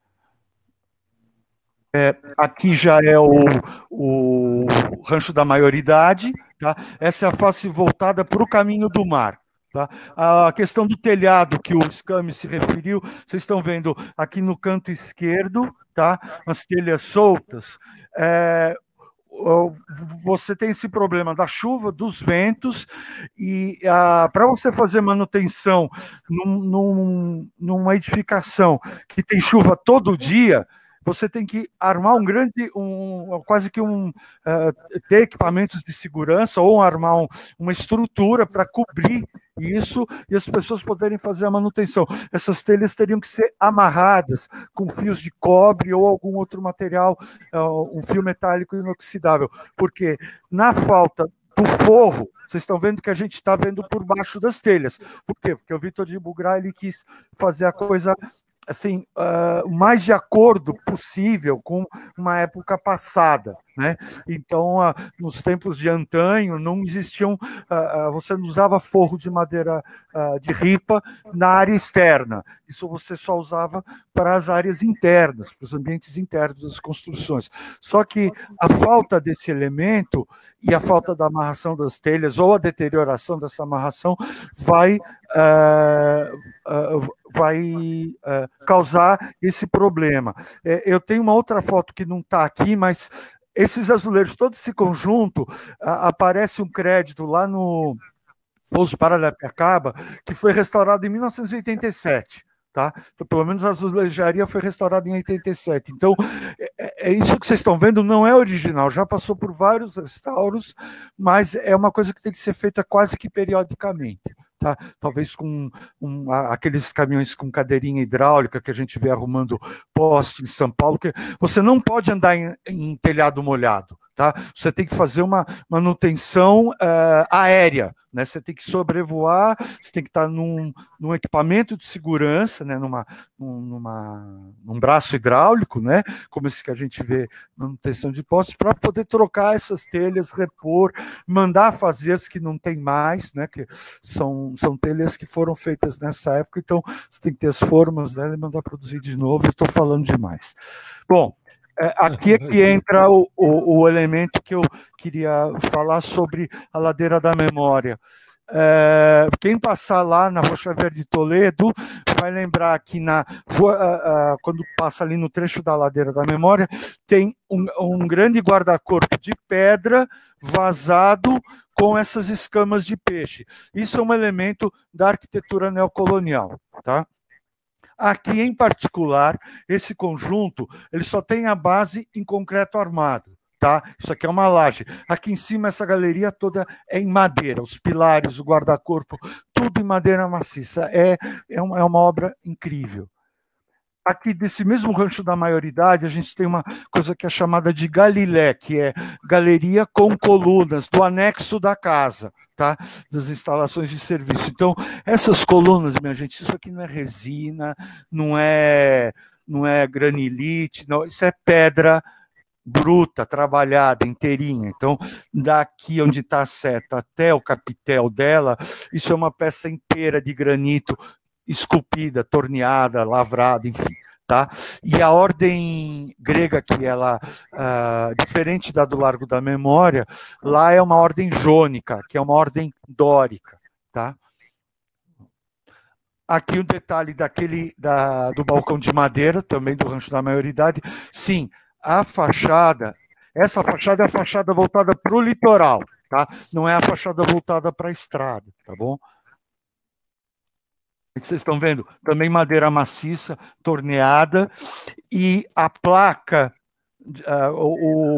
Aqui já é o Rancho da Maioridade, tá? Essa é a face voltada para o caminho do mar. Tá? A questão do telhado que o Scamis se referiu, vocês estão vendo aqui no canto esquerdo, tá? As telhas soltas. Você tem esse problema da chuva, dos ventos, e para você fazer manutenção numa edificação que tem chuva todo dia, você tem que armar quase que ter equipamentos de segurança ou armar uma estrutura para cobrir isso e as pessoas poderem fazer a manutenção. Essas telhas teriam que ser amarradas com fios de cobre ou algum outro material, um fio metálico inoxidável, porque na falta do forro, vocês estão vendo que a gente está vendo por baixo das telhas. Por quê? Porque o Vitor de Bugrá, ele quis fazer a coisa assim, o mais de acordo possível com uma época passada, né? Então, nos tempos de antanho, não existiam, você não usava forro de madeira de ripa na área externa. Isso você só usava para as áreas internas, para os ambientes internos das construções. Só que a falta desse elemento e a falta da amarração das telhas ou a deterioração dessa amarração vai causar esse problema. Eu tenho uma outra foto que não está aqui, mas esses azulejos, todo esse conjunto, aparece um crédito lá no Pouso Paranapiacaba, que foi restaurado em 1987. Tá? Então, pelo menos a azulejaria foi restaurada em 87. Então, isso que vocês estão vendo não é original, já passou por vários restauros, mas é uma coisa que tem que ser feita quase que periodicamente. Tá? Talvez com aqueles caminhões com cadeirinha hidráulica que a gente vê arrumando poste em São Paulo, que você não pode andar em telhado molhado. Tá? Você tem que fazer uma manutenção aérea, né? Você tem que sobrevoar, você tem que estar num equipamento de segurança, né? num braço hidráulico, né? Como esse que a gente vê na manutenção de postes, para poder trocar essas telhas, repor, mandar fazer as que não tem mais, né? Que são telhas que foram feitas nessa época, então você tem que ter as formas dela e mandar produzir de novo. Eu estou falando demais. Bom, aqui é que entra o elemento que eu queria falar sobre a Ladeira da Memória. Quem passar lá na Rua Xavier de Toledo vai lembrar que na rua, quando passa ali no trecho da Ladeira da Memória, tem um grande guarda-corpo de pedra vazado com essas escamas de peixe. Isso é um elemento da arquitetura neocolonial, tá? Aqui, em particular, esse conjunto, ele só tem a base em concreto armado, tá? Isso aqui é uma laje. Aqui em cima, essa galeria toda é em madeira, os pilares, o guarda-corpo, tudo em madeira maciça. É uma obra incrível. Aqui, desse mesmo rancho da maioridade, a gente tem uma coisa que é chamada de galilé, que é galeria com colunas, do anexo da casa, tá? Das instalações de serviço. Então, essas colunas, minha gente, isso aqui não é resina, não é granilite, não, isso é pedra bruta, trabalhada, inteirinha. Então, daqui onde está a seta até o capitel dela, isso é uma peça inteira de granito, esculpida, torneada, lavrada, enfim, tá? E a ordem grega, que ela, diferente da do Largo da Memória, lá é uma ordem jônica, que é uma ordem dórica, tá? Aqui um detalhe do balcão de madeira, também do Rancho da Maioridade. Sim, a fachada, essa fachada é a fachada voltada para o litoral, tá? Não é a fachada voltada para a estrada, tá bom? Vocês estão vendo? Também madeira maciça, torneada, e a placa,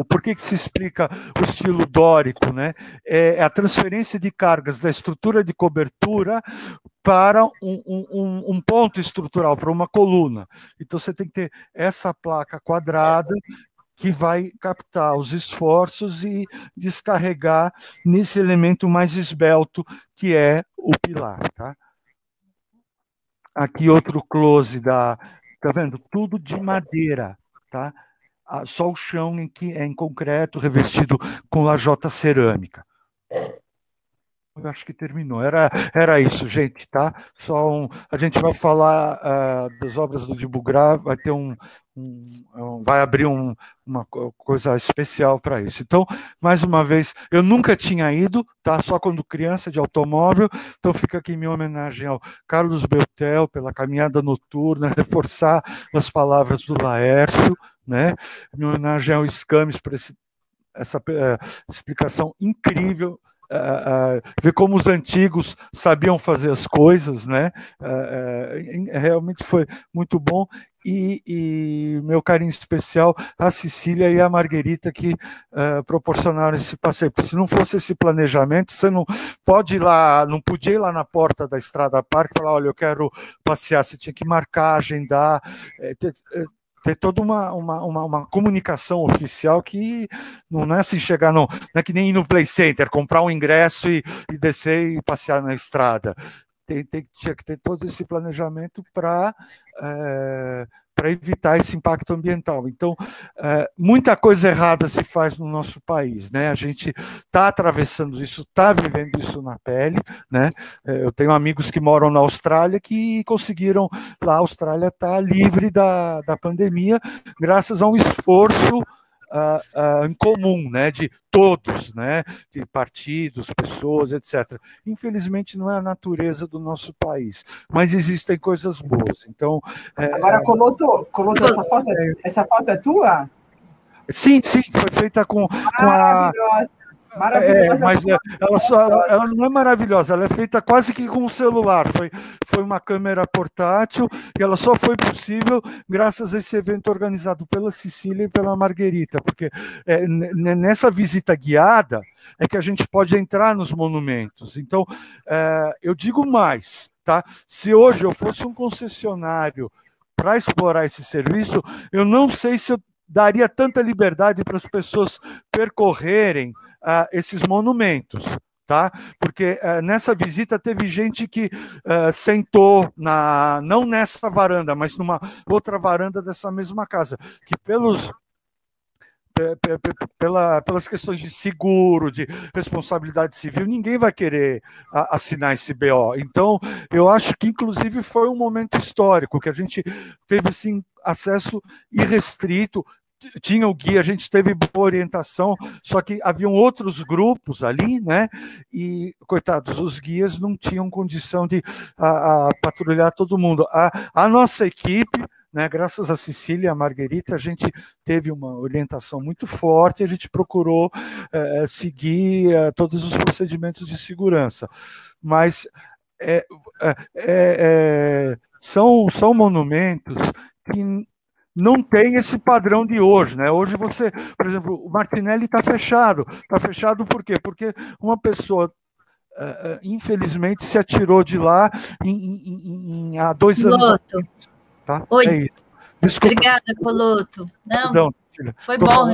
por que se explica o estilo dórico, né? É a transferência de cargas da estrutura de cobertura para um ponto estrutural, para uma coluna. Então você tem que ter essa placa quadrada que vai captar os esforços e descarregar nesse elemento mais esbelto que é o pilar, tá? Aqui outro close tá vendo? Tudo de madeira, tá? Só o chão é em concreto, revestido com lajota cerâmica. Eu acho que terminou. Era isso, gente, tá? A gente vai falar das obras do de Bugrá, vai ter vai abrir uma coisa especial para isso. Então, mais uma vez, eu nunca tinha ido, tá? Só quando criança, de automóvel. Então, fica aqui minha homenagem ao Carlos Beltel pela caminhada noturna, reforçar as palavras do Laércio, né? Minha homenagem ao Scames por essa explicação incrível. Ver como os antigos sabiam fazer as coisas, né? Realmente foi muito bom. e meu carinho especial à Cecília e à Marguerita que proporcionaram esse passeio. Porque se não fosse esse planejamento, você não pode ir lá, não podia ir lá na porta da Estrada Parque e falar, olha, eu quero passear, você tinha que marcar, agendar, ter toda uma comunicação oficial que não é assim chegar, não é que nem ir no Play Center, comprar um ingresso e descer e passear na estrada. Tinha que ter todo esse planejamento para evitar esse impacto ambiental. Então, muita coisa errada se faz no nosso país, né? A gente está atravessando isso, está vivendo isso na pele, né? Eu tenho amigos que moram na Austrália que conseguiram, lá a Austrália está livre da pandemia, graças a um esforço em comum, né, de todos, né, de partidos, pessoas, etc. Infelizmente não é a natureza do nosso país, mas existem coisas boas. Então, agora, Coloto, essa foto é tua? Sim, foi feita com a... Maravilhosa. Mas ela não é maravilhosa, ela é feita quase que com um celular. Foi uma câmera portátil e ela só foi possível graças a esse evento organizado pela Cecília e pela Marguerita, porque nessa visita guiada é que a gente pode entrar nos monumentos. Então, eu digo mais, tá? Se hoje eu fosse um concessionário para explorar esse serviço, eu não sei se eu daria tanta liberdade para as pessoas percorrerem esses monumentos, tá? Porque nessa visita teve gente que sentou não nessa varanda, mas numa outra varanda dessa mesma casa, que pelas questões de seguro, de responsabilidade civil, ninguém vai querer assinar esse BO. Então, eu acho que, inclusive, foi um momento histórico, que a gente teve assim, acesso irrestrito, tinha o guia, a gente teve boa orientação, só que haviam outros grupos ali, né? E, coitados, os guias não tinham condição de patrulhar todo mundo. A nossa equipe, né, graças a Cecília e a Marguerita, a gente teve uma orientação muito forte, a gente procurou seguir todos os procedimentos de segurança. Mas são monumentos que não tem esse padrão de hoje, né? Hoje você, por exemplo, o Martinelli está fechado. Está fechado por quê? Porque uma pessoa, infelizmente, se atirou de lá há 2 anos. Coloto. Tá? Oi. É isso. Desculpa. Obrigada, Coloto. Não, perdão, foi bom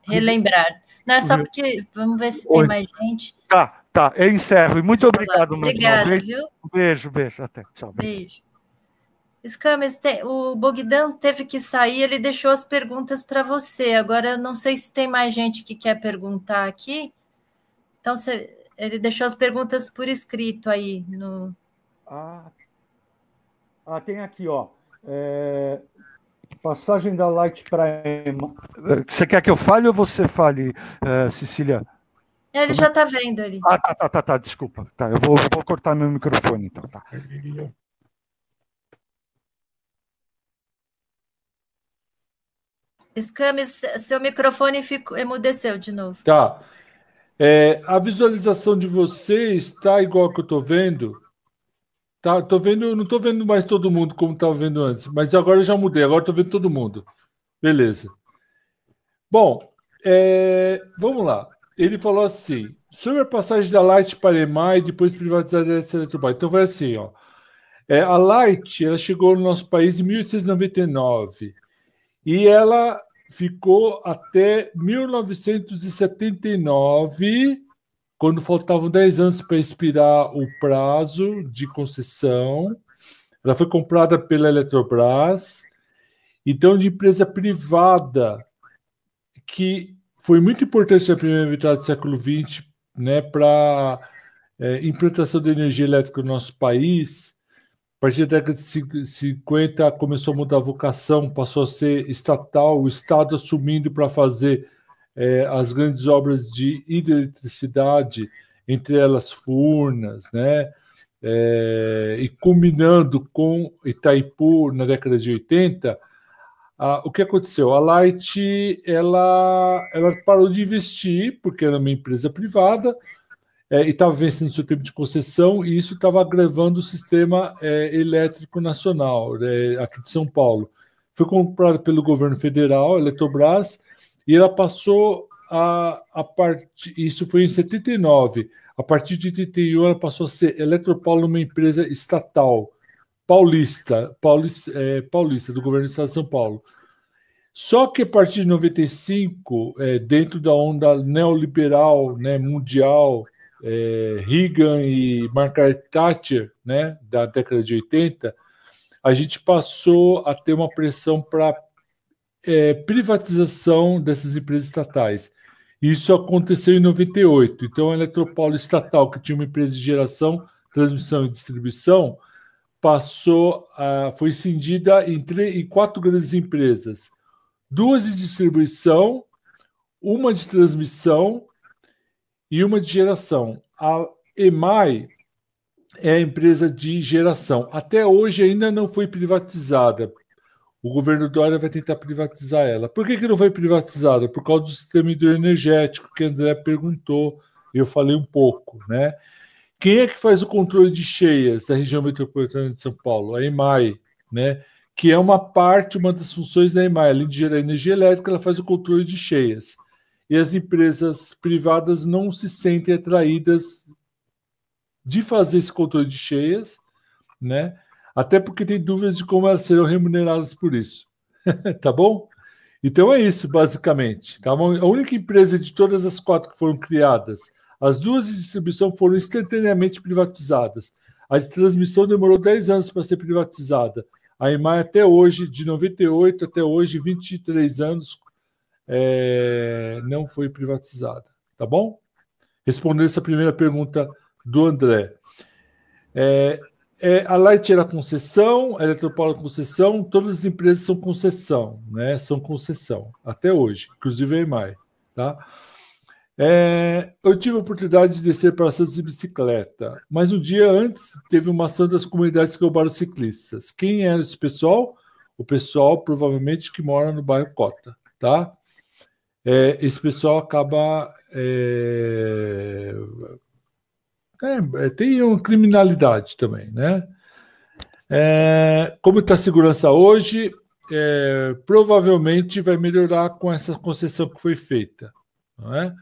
relembrar. Não, é só porque, vamos ver se tem mais gente. Tá, eu encerro. E muito obrigado, Obrigada, viu? Beijo, até. Tchau. Beijo. Scames, o Bogdan teve que sair, ele deixou as perguntas para você. Agora, eu não sei se tem mais gente que quer perguntar aqui. Então, ele deixou as perguntas por escrito aí. Tem aqui, ó. Passagem da Light para Ema. Você quer que eu fale ou você fale, Cecília? Ele já está vendo ali. Tá, desculpa. Tá, eu vou cortar meu microfone, então. Tá. Scames, seu microfone emudeceu de novo. Tá. A visualização de vocês está igual que eu estou vendo? Tá, não estou vendo mais todo mundo como estava vendo antes, mas agora eu já mudei, agora estou vendo todo mundo. Beleza. Bom, vamos lá. Ele falou assim, sobre a passagem da Light para EMA e depois privatizar a Eletrobras. Então vai assim, ó. A Light, ela chegou no nosso país em 1899 e ela ficou até 1979, quando faltavam 10 anos para expirar o prazo de concessão. Ela foi comprada pela Eletrobras, então de empresa privada, que foi muito importante na primeira metade do século XX, né, para implantação da energia elétrica no nosso país. A partir da década de 50, começou a mudar a vocação, passou a ser estatal, o Estado assumindo para fazer as grandes obras de hidroeletricidade, entre elas Furnas, né? E culminando com Itaipu na década de 80, o que aconteceu? A Light ela parou de investir, porque era uma empresa privada, e estava vencendo seu tempo de concessão, e isso estava agravando o sistema elétrico nacional aqui de São Paulo. Foi comprado pelo governo federal, a Eletrobras, e ela passou isso foi em 79. A partir de 81, ela passou a ser Eletropaulo, uma empresa estatal paulista, do governo do estado de São Paulo. Só que a partir de 95, dentro da onda neoliberal, né, mundial, Reagan e Margaret Thatcher, né, da década de 80, a gente passou a ter uma pressão para privatização dessas empresas estatais. Isso aconteceu em 98. Então, a Eletropaulo estatal, que tinha uma empresa de geração, transmissão e distribuição, foi cindida em 4 grandes empresas. 2 de distribuição, uma de transmissão e uma de geração. A EMAI é a empresa de geração. Até hoje ainda não foi privatizada. O governo Dória vai tentar privatizar ela. Por que não foi privatizada? Por causa do sistema hidroenergético, que André perguntou, eu falei um pouco, né? Quem é que faz o controle de cheias da região metropolitana de São Paulo? A EMAI, né? Que é uma das funções da EMAI. Além de gerar energia elétrica, ela faz o controle de cheias. E as empresas privadas não se sentem atraídas de fazer esse controle de cheias, né? Até porque tem dúvidas de como elas serão remuneradas por isso. Tá bom? Então é isso, basicamente. Tá bom? A única empresa de todas as 4 que foram criadas, as 2 de distribuição foram instantaneamente privatizadas. A de transmissão demorou 10 anos para ser privatizada. A EMAI até hoje, de 98 até hoje, 23 anos, não foi privatizada. Tá bom? Respondendo essa primeira pergunta do André. A Light era concessão, a Eletropaulo é concessão, todas as empresas são concessão, né? São concessão, até hoje, inclusive a EMAI. Tá? Eu tive a oportunidade de descer para Santos de bicicleta, mas um dia antes teve uma ação das comunidades que roubaram ciclistas. Quem era esse pessoal? O pessoal, provavelmente, que mora no bairro Cota. Tá? Esse pessoal acaba... tem uma criminalidade também, né? Como está a segurança hoje, provavelmente vai melhorar com essa concessão que foi feita, não é?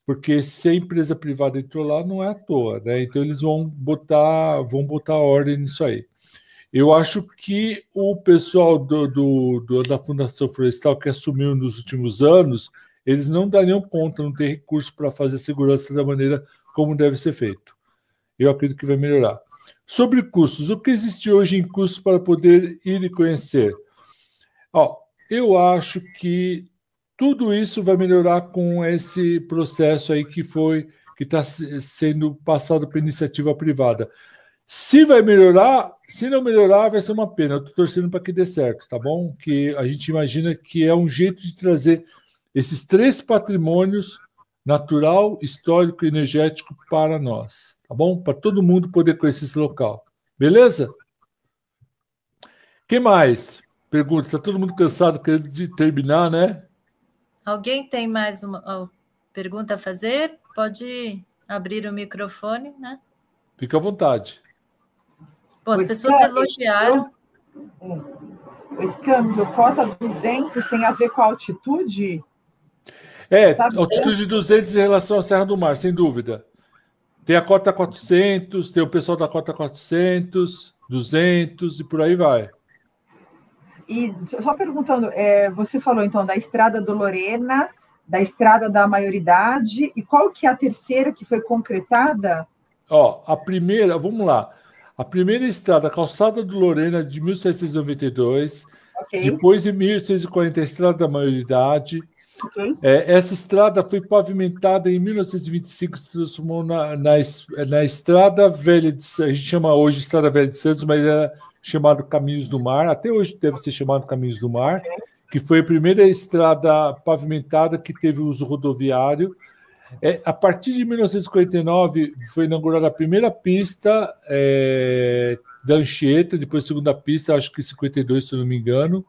Porque se a empresa privada entrou lá, não é à toa, né? Então eles vão botar ordem nisso aí. Eu acho que o pessoal da Fundação Florestal, que assumiu nos últimos anos, eles não dariam conta, não tem recurso para fazer segurança da maneira como deve ser feito. Eu acredito que vai melhorar. Sobre custos, o que existe hoje em custos para poder ir e conhecer? Eu acho que tudo isso vai melhorar com esse processo aí que está sendo passado para iniciativa privada. Se vai melhorar, se não melhorar, vai ser uma pena. Eu estou torcendo para que dê certo, tá bom? Que a gente imagina que é um jeito de trazer esses 3 patrimônios, natural, histórico e energético, para nós, tá bom? Para todo mundo poder conhecer esse local. Beleza? Quem mais? Pergunta, está todo mundo cansado querendo terminar, né? Alguém tem mais uma pergunta a fazer? Pode abrir o microfone, né? Fica à vontade. Bom, as pessoas elogiaram. Camis, o cota 200 tem a ver com a altitude? Altitude 200 em relação à Serra do Mar, sem dúvida. Tem a cota 400, tem o pessoal da cota 400, 200 e por aí vai. E só perguntando, você falou então da Estrada do Lorena, da Estrada da Maioridade, e qual que é a terceira que foi concretada? A primeira, vamos lá. A primeira estrada, a Calçada do Lorena, de 1792, okay. Depois, em 1840, a Estrada da Maioridade. Okay. Essa estrada foi pavimentada em 1925, se transformou na Estrada Velha de Santos. A gente chama hoje Estrada Velha de Santos, mas era chamado Caminhos do Mar. Até hoje deve ser chamado Caminhos do Mar, que foi a primeira estrada pavimentada que teve uso rodoviário. A partir de 1949 foi inaugurada a primeira pista da Anchieta, depois a segunda pista, acho que em 52, se eu não me engano.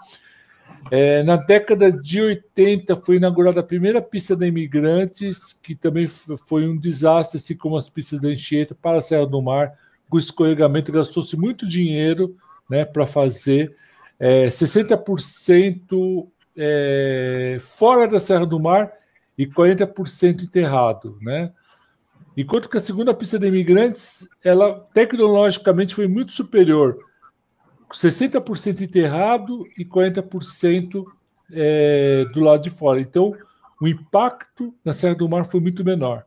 Na década de 80 foi inaugurada a primeira pista da Imigrantes, que também foi um desastre, assim como as pistas da Anchieta para a Serra do Mar, com escorregamento, gastou-se muito dinheiro, né, para fazer, 60% fora da Serra do Mar e 40% enterrado, né? Enquanto que a segunda pista de Imigrantes, ela tecnologicamente foi muito superior, 60% enterrado e 40% do lado de fora. Então, o impacto na Serra do Mar foi muito menor.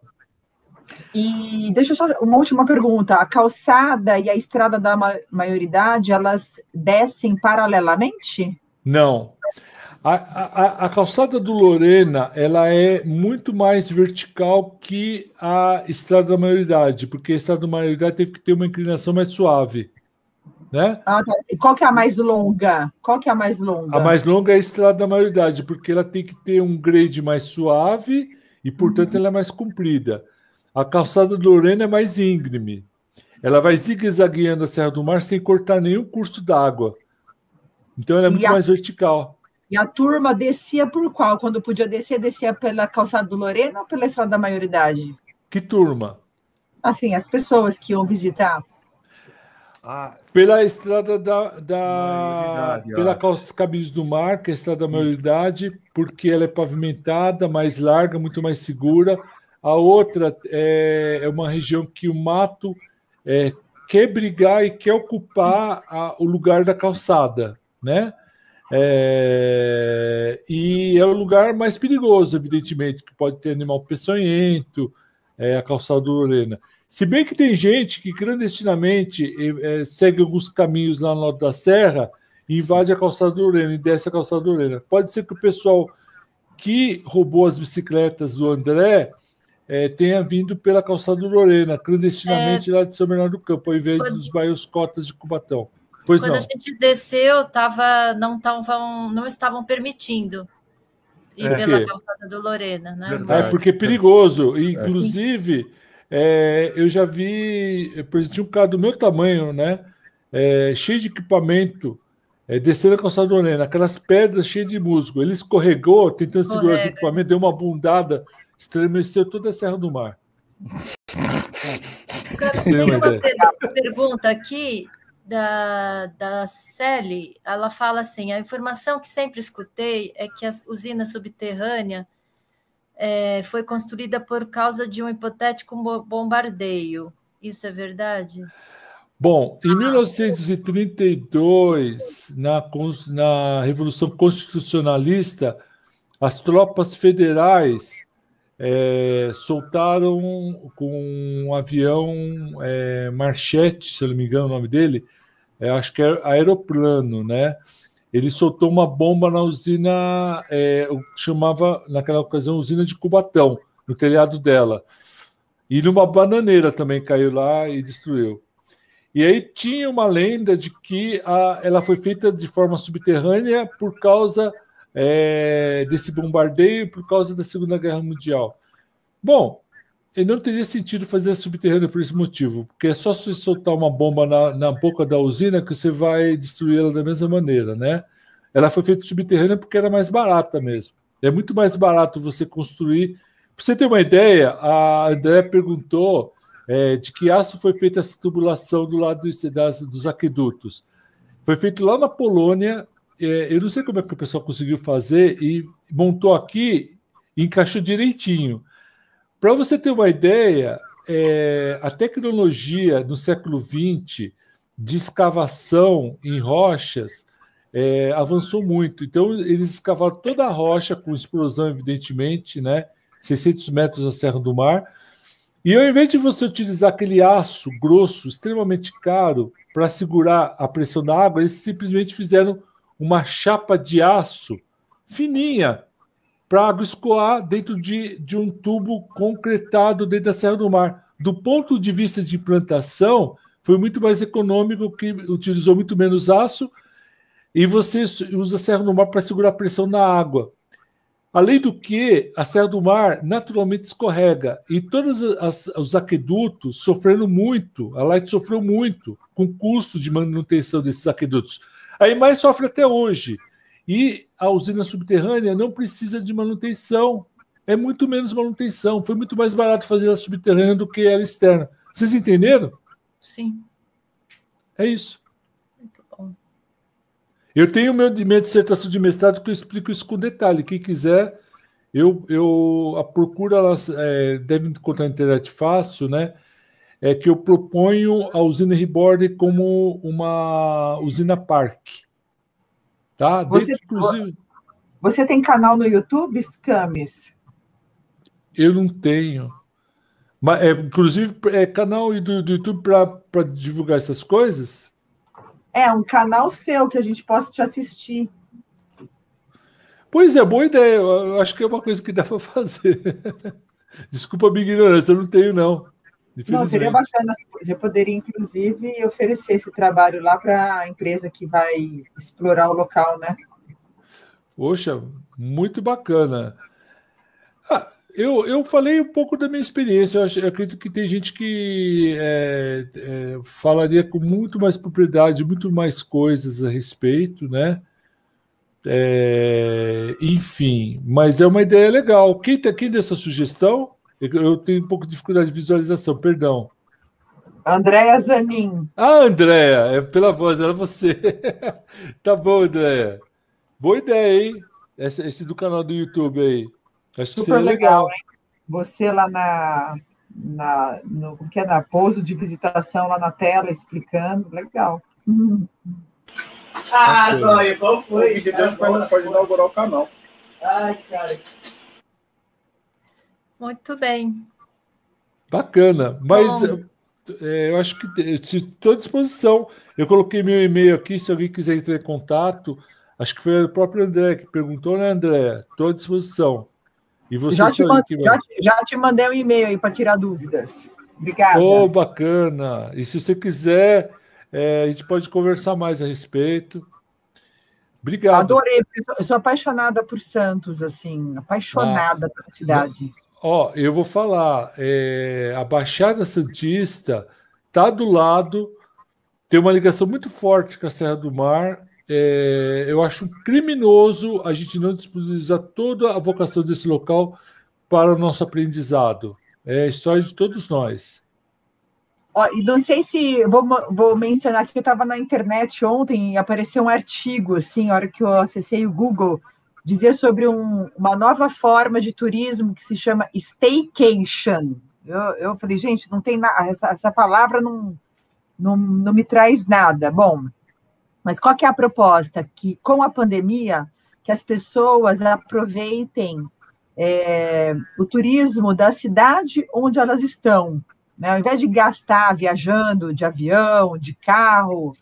E deixa eu só uma última pergunta. A calçada e a estrada da maioridade, elas descem paralelamente? Não. A calçada do Lorena, ela é muito mais vertical que a estrada da maioridade, porque a estrada da maioridade teve que ter uma inclinação mais suave, né? Tá. E qual que é a mais longa? A mais longa é a estrada da maioridade, porque ela tem que ter um grade mais suave e, portanto, ela é mais comprida. A calçada do Lorena é mais íngreme. Ela vai zigue-zagueando a Serra do Mar sem cortar nenhum curso d'água. Então, ela é muito mais vertical. E a turma descia por qual? Quando podia descer, descia pela calçada do Lorena ou pela estrada da maioridade? Que turma? Assim, as pessoas que iam visitar. Pela estrada pela Caminhos do Mar, que é a estrada da maioridade, porque ela é pavimentada, mais larga, muito mais segura. A outra é uma região que o mato quer brigar e quer ocupar o lugar da calçada, né? E é o lugar mais perigoso, evidentemente, que pode ter animal peçonhento, a calçada do Lorena. Se bem que tem gente que clandestinamente segue alguns caminhos lá no lado da serra e invade a calçada do Lorena e desce a calçada do Lorena. Pode ser que o pessoal que roubou as bicicletas do André tenha vindo pela calçada do Lorena, clandestinamente lá de São Bernardo do Campo, ao invés dos bairros Cotas de Cubatão. Pois quando não. A gente desceu, não estavam permitindo ir pela calçada do Lorena, né? Porque é perigoso. Inclusive, eu já vi, por exemplo, um carro do meu tamanho, né? Cheio de equipamento, descendo a calçada do Lorena, aquelas pedras cheias de musgo. Ele escorregou, tentando segurar esse equipamento, deu uma bundada, estremeceu toda a Serra do Mar. Tem uma pergunta aqui da Celi. Ela fala assim: a informação que sempre escutei é que a usina subterrânea foi construída por causa de um hipotético bombardeio. Isso é verdade? Bom, em 1932, na Revolução Constitucionalista, as tropas federais soltaram com um avião Marchete, se eu não me engano o nome dele, acho que é aeroplano, né? Ele soltou uma bomba na usina, chamava naquela ocasião usina de Cubatão, no telhado dela. E numa bananeira também caiu lá e destruiu. E aí tinha uma lenda de que ela foi feita de forma subterrânea por causa desse bombardeio, por causa da Segunda Guerra Mundial. Bom, não teria sentido fazer subterrânea por esse motivo, porque é só se soltar uma bomba na boca da usina que você vai destruí-la da mesma maneira, né? Ela foi feita subterrânea porque era mais barata mesmo. É muito mais barato você construir. Para você ter uma ideia, a André perguntou de que aço foi feita essa tubulação do lado dos aquedutos. Foi feito lá na Polônia. Eu não sei como é que o pessoal conseguiu fazer e montou aqui e encaixou direitinho. Para você ter uma ideia, a tecnologia no século XX de escavação em rochas avançou muito. Então, eles escavaram toda a rocha com explosão, evidentemente, né? 600 metros da Serra do Mar. E ao invés de você utilizar aquele aço grosso, extremamente caro, para segurar a pressão da água, eles simplesmente fizeram uma chapa de aço fininha para a água escoar dentro de um tubo concretado dentro da Serra do Mar. Do ponto de vista de implantação, foi muito mais econômico, que utilizou muito menos aço, e você usa a Serra do Mar para segurar a pressão na água. Além do que, a Serra do Mar naturalmente escorrega, e todos os aquedutos sofrendo muito, a Light sofreu muito com o custo de manutenção desses aquedutos. A EMAI sofre até hoje. E a usina subterrânea não precisa de manutenção. É muito menos manutenção. Foi muito mais barato fazer a subterrânea do que ela externa. Vocês entenderam? Sim. É isso. Muito bom. Eu tenho minha dissertação de mestrado que eu explico isso com detalhe. Quem quiser, a procura, deve encontrar na internet fácil, né? É que eu proponho a usina Reborn como uma usina parque. Tá? Você tem canal no YouTube, Scamis? Eu não tenho. Mas, inclusive, canal do YouTube para divulgar essas coisas? É, um canal seu que a gente possa te assistir. Pois é, boa ideia. Eu acho que é uma coisa que dá para fazer. Desculpa a minha ignorância, eu não tenho, não. Não, seria bacana. Você poderia, inclusive, oferecer esse trabalho lá para a empresa que vai explorar o local, né? Poxa, muito bacana. Eu falei um pouco da minha experiência. Eu acredito que tem gente que falaria com muito mais propriedade, muito mais coisas a respeito, né? Enfim, mas é uma ideia legal. Quem deu essa sugestão? Eu tenho um pouco de dificuldade de visualização, perdão. Andréa Zanin. Ah, Andréa, pela voz, era você. Tá bom, Andréa. Boa ideia, hein? Esse do canal do YouTube aí. Acho que super seria legal. Hein? Você lá no pouso de visitação lá na tela, explicando. Legal. Zóia, qual foi? Deus pode inaugurar o canal. Ai, cara. Muito bem. Bacana. Mas eu acho que estou à disposição. Eu coloquei meu e-mail aqui, se alguém quiser entrar em contato. Acho que foi o próprio André que perguntou, né, André? Estou à disposição. E você já te mandei um e-mail aí para tirar dúvidas. Obrigada. Oh, bacana. E se você quiser, a gente pode conversar mais a respeito. Obrigado. Adorei, eu sou apaixonada por Santos, assim, apaixonada pela cidade. Eu vou falar, a Baixada Santista está do lado, tem uma ligação muito forte com a Serra do Mar. Eu acho criminoso a gente não disponibilizar toda a vocação desse local para o nosso aprendizado. É a história de todos nós. E não sei se vou mencionar que eu estava na internet ontem e apareceu um artigo, assim, na hora que eu acessei o Google, dizia sobre uma nova forma de turismo que se chama staycation. Eu falei, gente, não tem nada, essa palavra não me traz nada. Bom, mas qual que é a proposta? Que com a pandemia, que as pessoas aproveitem o turismo da cidade onde elas estão, né? Ao invés de gastar viajando de avião, de carro,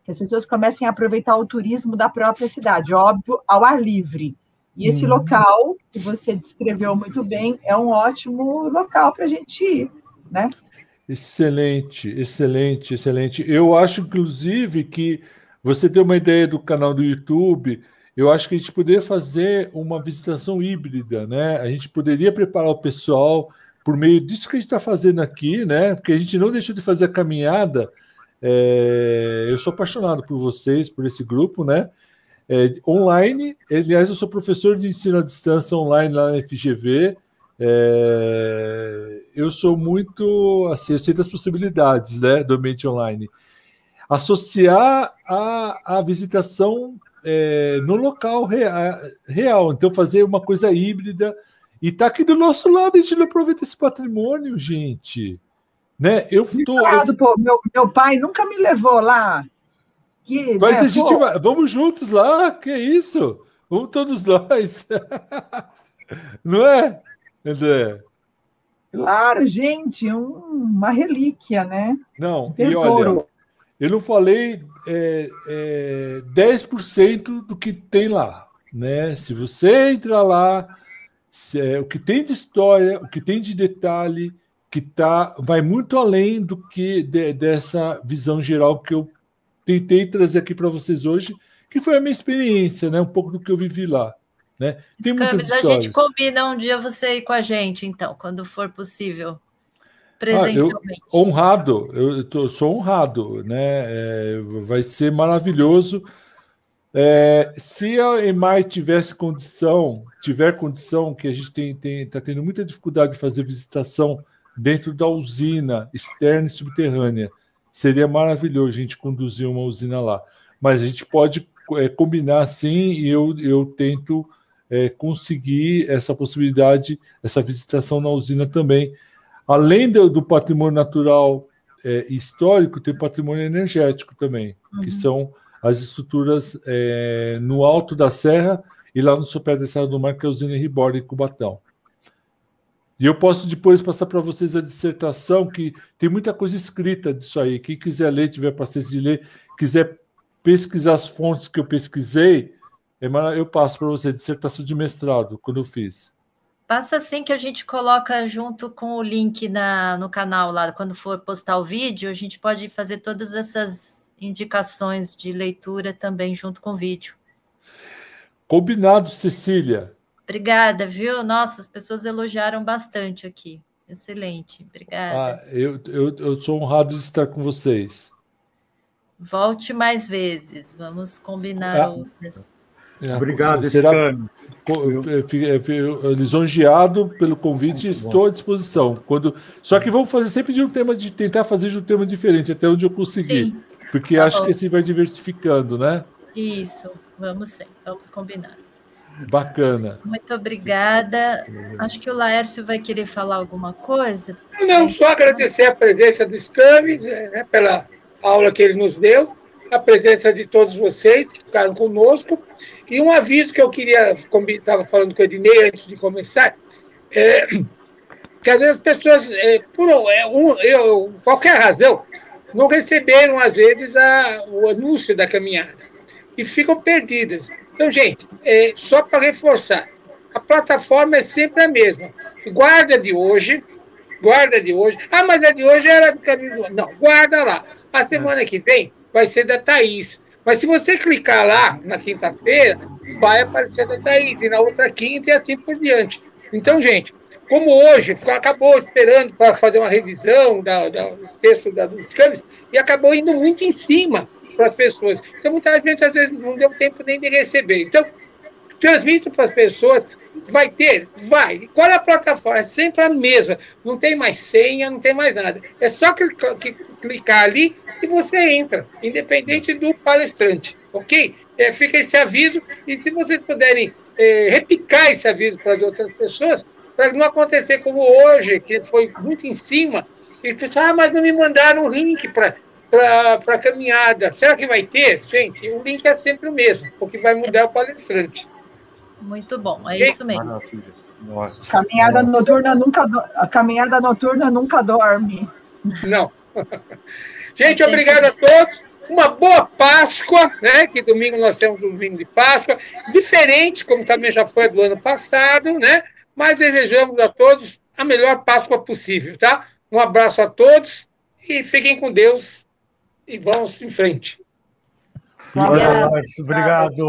que as pessoas comecem a aproveitar o turismo da própria cidade, óbvio, ao ar livre. E esse local, que você descreveu muito bem, é um ótimo local para a gente ir, né? Excelente, excelente, excelente. Eu acho, inclusive, que você deu uma ideia do canal do YouTube. Eu acho que a gente poderia fazer uma visitação híbrida, né? A gente poderia preparar o pessoal por meio disso que a gente está fazendo aqui, né? Porque a gente não deixou de fazer a caminhada. Eu sou apaixonado por vocês, por esse grupo, né? Online. Aliás, eu sou professor de ensino à distância online lá na FGV. Eu sou muito, assim, eu sei das possibilidades, né, do ambiente online. Associar a visitação no local real. Então, fazer uma coisa híbrida. E tá aqui do nosso lado, a gente não aproveita esse patrimônio, gente. Né? Meu pai nunca me levou lá. Mas a gente vai, vamos juntos lá, que é isso? Vamos todos nós. Não é, André? Claro, gente, uma relíquia, né? Não, e olha, eu não falei 10% do que tem lá, né? Se você entrar lá, o que tem de história, o que tem de detalhe, vai muito além do que dessa visão geral que eu tentei trazer aqui para vocês hoje, que foi a minha experiência, né? Um pouco do que eu vivi lá. Né? Tem muitas histórias. A gente combina um dia você ir com a gente, então, quando for possível, presencialmente. Honrado, sou honrado, né? Vai ser maravilhoso. Se a EMAI tiver condição, que a gente está tendo muita dificuldade de fazer visitação dentro da usina externa e subterrânea, seria maravilhoso a gente conduzir uma usina lá. Mas a gente pode combinar sim, e eu tento conseguir essa possibilidade, essa visitação na usina também. Além do patrimônio natural histórico, tem patrimônio energético também, que são as estruturas no alto da serra e lá no sopé da Serra do Mar, que é a usina Ribord em Cubatão. E eu posso depois passar para vocês a dissertação, que tem muita coisa escrita disso aí. Quem quiser ler, tiver paciência de ler, quiser pesquisar as fontes que eu pesquisei, eu passo para você, dissertação de mestrado, quando eu fiz. Passa assim que a gente coloca junto com o link no canal lá, quando for postar o vídeo, a gente pode fazer todas essas indicações de leitura também junto com o vídeo. Combinado, Cecília. Obrigada, viu? Nossa, as pessoas elogiaram bastante aqui. Excelente, obrigada. Eu sou honrado de estar com vocês. Volte mais vezes, vamos combinar outras. Obrigado, será lisonjeado pelo convite e estou à disposição. Só que vamos fazer sempre tentar fazer de um tema diferente, até onde eu conseguir. Sim, porque acho que assim vai diversificando, né? Isso, vamos combinar. Bacana. Muito obrigada. Acho que o Laércio vai querer falar alguma coisa. Não, só agradecer a presença do SCAMES, pela aula que ele nos deu, a presença de todos vocês que ficaram conosco, e um aviso que eu queria, como estava falando com o Ednei antes de começar, que às vezes as pessoas, por qualquer razão, não receberam, às vezes, o anúncio da caminhada e ficam perdidas. Então, gente, só para reforçar, a plataforma é sempre a mesma. Guarda de hoje. Ah, mas a de hoje era do caminho do... Não, guarda lá. A semana que vem vai ser da Thaís. Mas se você clicar lá, na quinta-feira, vai aparecer da Thaís, e na outra quinta e assim por diante. Então, gente, como hoje acabou esperando para fazer uma revisão do texto dos câmeras e acabou indo muito em cima para as pessoas. Então, muita gente, às vezes, não deu tempo nem de receber. Então, transmito para as pessoas, vai. Qual é a plataforma? É sempre a mesma. Não tem mais senha, não tem mais nada. É só clicar ali e você entra, independente do palestrante, ok? Fica esse aviso, e se vocês puderem repicar esse aviso para as outras pessoas, para não acontecer como hoje, que foi muito em cima, e pessoal, mas não me mandaram um link para a caminhada. Será que vai ter? Gente, o link é sempre o mesmo, porque vai mudar o palestrante. Muito bom, é isso mesmo. Nossa. A caminhada noturna nunca dorme. Não. Gente, obrigado a todos. Uma boa Páscoa, né? Que domingo nós temos um domingo de Páscoa. Diferente, como também já foi do ano passado, né? Mas desejamos a todos a melhor Páscoa possível, tá? Um abraço a todos e fiquem com Deus e vamos em frente. Obrigado.